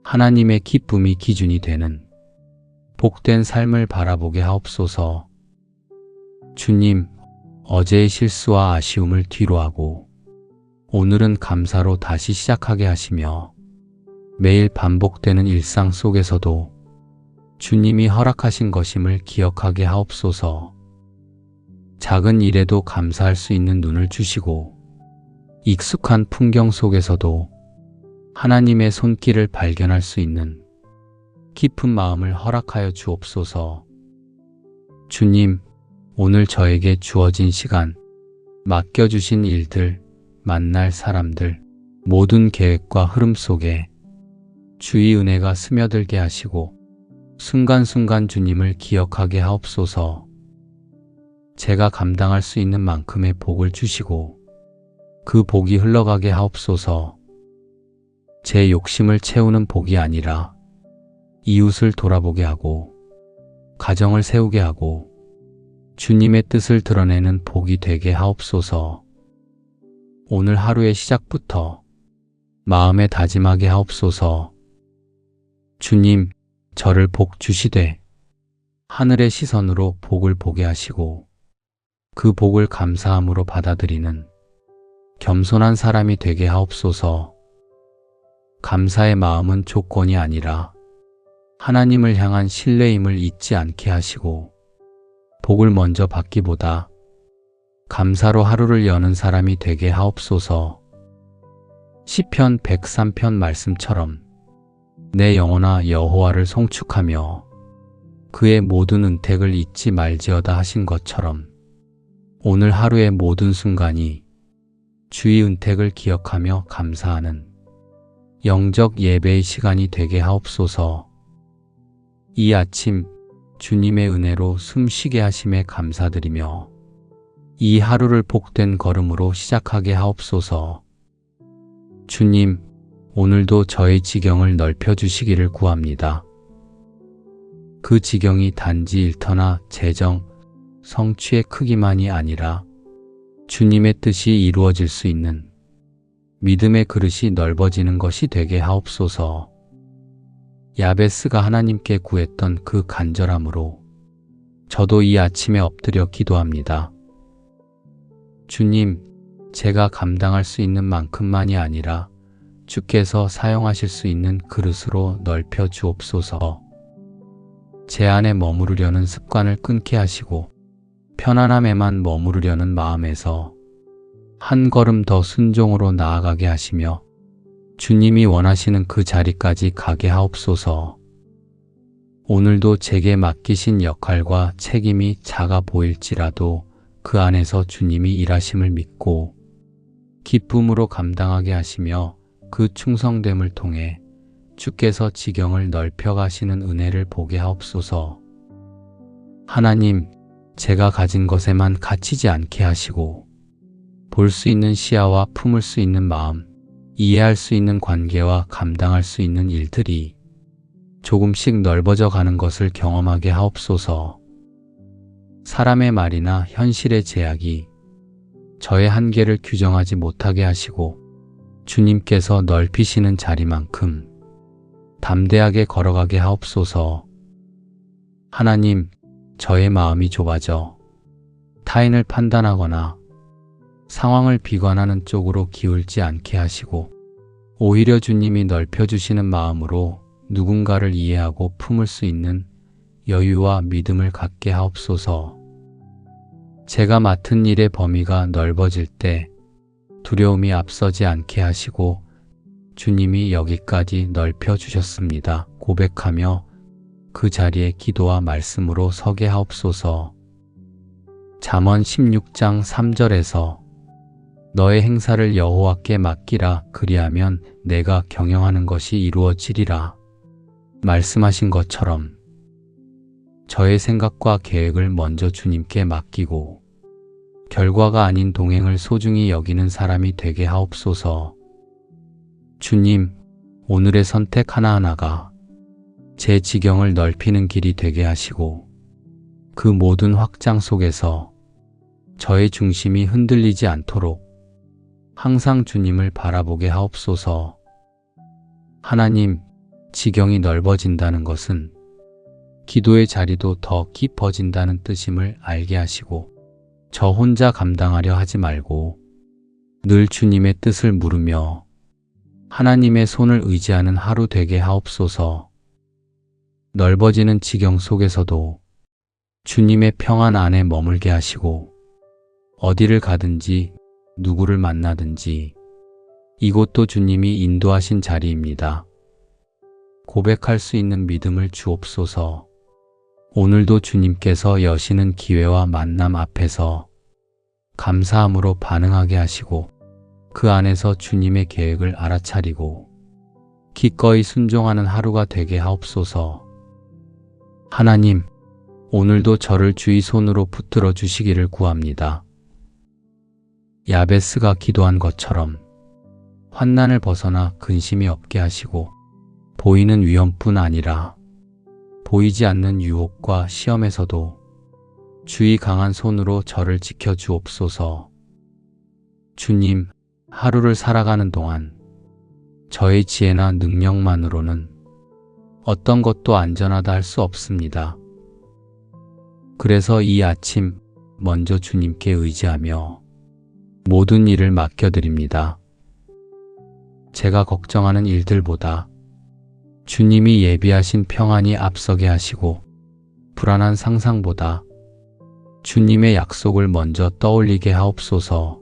하나님의 기쁨이 기준이 되는 복된 삶을 바라보게 하옵소서. 주님, 어제의 실수와 아쉬움을 뒤로하고 오늘은 감사로 다시 시작하게 하시며 매일 반복되는 일상 속에서도 주님이 허락하신 것임을 기억하게 하옵소서. 작은 일에도 감사할 수 있는 눈을 주시고 익숙한 풍경 속에서도 하나님의 손길을 발견할 수 있는 깊은 마음을 허락하여 주옵소서. 주님, 오늘 저에게 주어진 시간, 맡겨주신 일들, 만날 사람들, 모든 계획과 흐름 속에 주의 은혜가 스며들게 하시고 순간순간 주님을 기억하게 하옵소서. 제가 감당할 수 있는 만큼의 복을 주시고 그 복이 흘러가게 하옵소서. 제 욕심을 채우는 복이 아니라 이웃을 돌아보게 하고 가정을 세우게 하고 주님의 뜻을 드러내는 복이 되게 하옵소서. 오늘 하루의 시작부터 마음에 다짐하게 하옵소서. 주님, 저를 복 주시되 하늘의 시선으로 복을 보게 하시고 그 복을 감사함으로 받아들이는 겸손한 사람이 되게 하옵소서. 감사의 마음은 조건이 아니라 하나님을 향한 신뢰임을 잊지 않게 하시고 복을 먼저 받기보다 감사로 하루를 여는 사람이 되게 하옵소서. 시편 103편 말씀처럼 내 영혼아 여호와를 송축하며 그의 모든 은택을 잊지 말지어다 하신 것처럼 오늘 하루의 모든 순간이 주의 은택을 기억하며 감사하는 영적 예배의 시간이 되게 하옵소서. 이 아침 주님의 은혜로 숨쉬게 하심에 감사드리며 이 하루를 복된 걸음으로 시작하게 하옵소서. 주님, 오늘도 저의 지경을 넓혀주시기를 구합니다. 그 지경이 단지 일터나 재정, 성취의 크기만이 아니라 주님의 뜻이 이루어질 수 있는 믿음의 그릇이 넓어지는 것이 되게 하옵소서. 야베스가 하나님께 구했던 그 간절함으로 저도 이 아침에 엎드려 기도합니다. 주님, 제가 감당할 수 있는 만큼만이 아니라 주께서 사용하실 수 있는 그릇으로 넓혀 주옵소서. 제 안에 머무르려는 습관을 끊게 하시고 편안함에만 머무르려는 마음에서 한 걸음 더 순종으로 나아가게 하시며 주님이 원하시는 그 자리까지 가게 하옵소서. 오늘도 제게 맡기신 역할과 책임이 작아 보일지라도 그 안에서 주님이 일하심을 믿고 기쁨으로 감당하게 하시며 그 충성됨을 통해 주께서 지경을 넓혀 가시는 은혜를 보게 하옵소서. 하나님, 제가 가진 것에만 갇히지 않게 하시고 볼 수 있는 시야와 품을 수 있는 마음, 이해할 수 있는 관계와 감당할 수 있는 일들이 조금씩 넓어져 가는 것을 경험하게 하옵소서. 사람의 말이나 현실의 제약이 저의 한계를 규정하지 못하게 하시고 주님께서 넓히시는 자리만큼 담대하게 걸어가게 하옵소서. 하나님, 저의 마음이 좁아져 타인을 판단하거나 상황을 비관하는 쪽으로 기울지 않게 하시고 오히려 주님이 넓혀주시는 마음으로 누군가를 이해하고 품을 수 있는 여유와 믿음을 갖게 하옵소서. 제가 맡은 일의 범위가 넓어질 때 두려움이 앞서지 않게 하시고 주님이 여기까지 넓혀주셨습니다 고백하며 그 자리에 기도와 말씀으로 서게 하옵소서. 잠언 16장 3절에서 너의 행사를 여호와께 맡기라 그리하면 내가 경영하는 것이 이루어지리라 말씀하신 것처럼 저의 생각과 계획을 먼저 주님께 맡기고 결과가 아닌 동행을 소중히 여기는 사람이 되게 하옵소서. 주님, 오늘의 선택 하나하나가 제 지경을 넓히는 길이 되게 하시고 그 모든 확장 속에서 저의 중심이 흔들리지 않도록 항상 주님을 바라보게 하옵소서. 하나님, 지경이 넓어진다는 것은 기도의 자리도 더 깊어진다는 뜻임을 알게 하시고 저 혼자 감당하려 하지 말고 늘 주님의 뜻을 물으며 하나님의 손을 의지하는 하루 되게 하옵소서. 넓어지는 지경 속에서도 주님의 평안 안에 머물게 하시고 어디를 가든지 누구를 만나든지 이곳도 주님이 인도하신 자리입니다. 고백할 수 있는 믿음을 주옵소서. 오늘도 주님께서 여시는 기회와 만남 앞에서 감사함으로 반응하게 하시고 그 안에서 주님의 계획을 알아차리고 기꺼이 순종하는 하루가 되게 하옵소서. 하나님, 오늘도 저를 주의 손으로 붙들어 주시기를 구합니다. 야베스가 기도한 것처럼 환난을 벗어나 근심이 없게 하시고 보이는 위험뿐 아니라 보이지 않는 유혹과 시험에서도 주의 강한 손으로 저를 지켜 주옵소서. 주님, 하루를 살아가는 동안 저의 지혜나 능력만으로는 어떤 것도 안전하다 할 수 없습니다. 그래서 이 아침 먼저 주님께 의지하며 모든 일을 맡겨드립니다. 제가 걱정하는 일들보다 주님이 예비하신 평안이 앞서게 하시고 불안한 상상보다 주님의 약속을 먼저 떠올리게 하옵소서.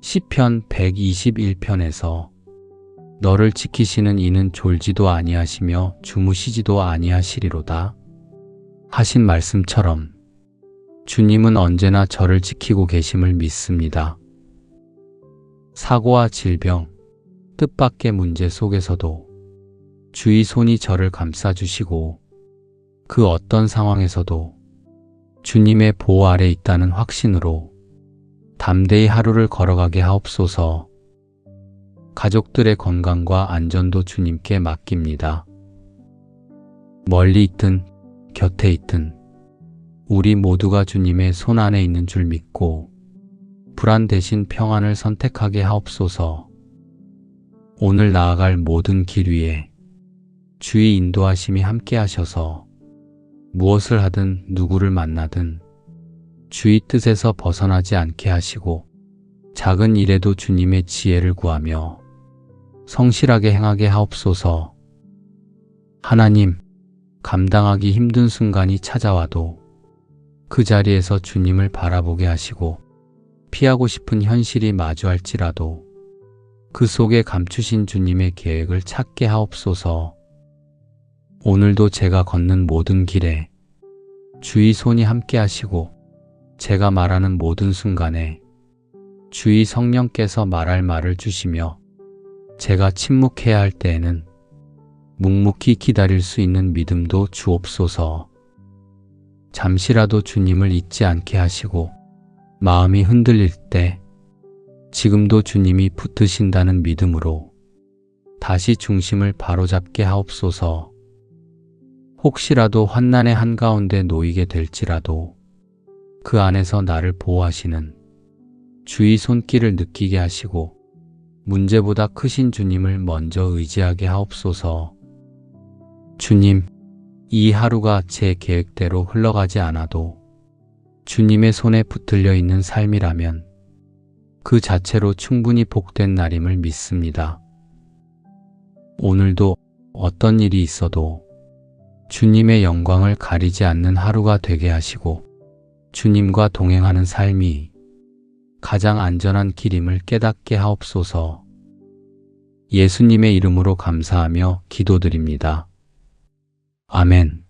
시편 121편에서 너를 지키시는 이는 졸지도 아니하시며 주무시지도 아니하시리로다 하신 말씀처럼 주님은 언제나 저를 지키고 계심을 믿습니다. 사고와 질병, 뜻밖의 문제 속에서도 주의 손이 저를 감싸주시고 그 어떤 상황에서도 주님의 보호 아래 있다는 확신으로 담대히 하루를 걸어가게 하옵소서. 가족들의 건강과 안전도 주님께 맡깁니다. 멀리 있든 곁에 있든 우리 모두가 주님의 손 안에 있는 줄 믿고 불안 대신 평안을 선택하게 하옵소서. 오늘 나아갈 모든 길 위에 주의 인도하심이 함께 하셔서 무엇을 하든 누구를 만나든 주의 뜻에서 벗어나지 않게 하시고 작은 일에도 주님의 지혜를 구하며 성실하게 행하게 하옵소서. 하나님, 감당하기 힘든 순간이 찾아와도 그 자리에서 주님을 바라보게 하시고 피하고 싶은 현실이 마주할지라도 그 속에 감추신 주님의 계획을 찾게 하옵소서. 오늘도 제가 걷는 모든 길에 주의 손이 함께 하시고 제가 말하는 모든 순간에 주의 성령께서 말할 말을 주시며 제가 침묵해야 할 때에는 묵묵히 기다릴 수 있는 믿음도 주옵소서. 잠시라도 주님을 잊지 않게 하시고 마음이 흔들릴 때 지금도 주님이 붙드신다는 믿음으로 다시 중심을 바로잡게 하옵소서. 혹시라도 환난의 한가운데 놓이게 될지라도 그 안에서 나를 보호하시는 주의 손길을 느끼게 하시고 문제보다 크신 주님을 먼저 의지하게 하옵소서. 주님, 이 하루가 제 계획대로 흘러가지 않아도 주님의 손에 붙들려 있는 삶이라면 그 자체로 충분히 복된 날임을 믿습니다. 오늘도 어떤 일이 있어도 주님의 영광을 가리지 않는 하루가 되게 하시고 주님과 동행하는 삶이 가장 안전한 길임을 깨닫게 하옵소서. 예수님의 이름으로 감사하며 기도드립니다. 아멘.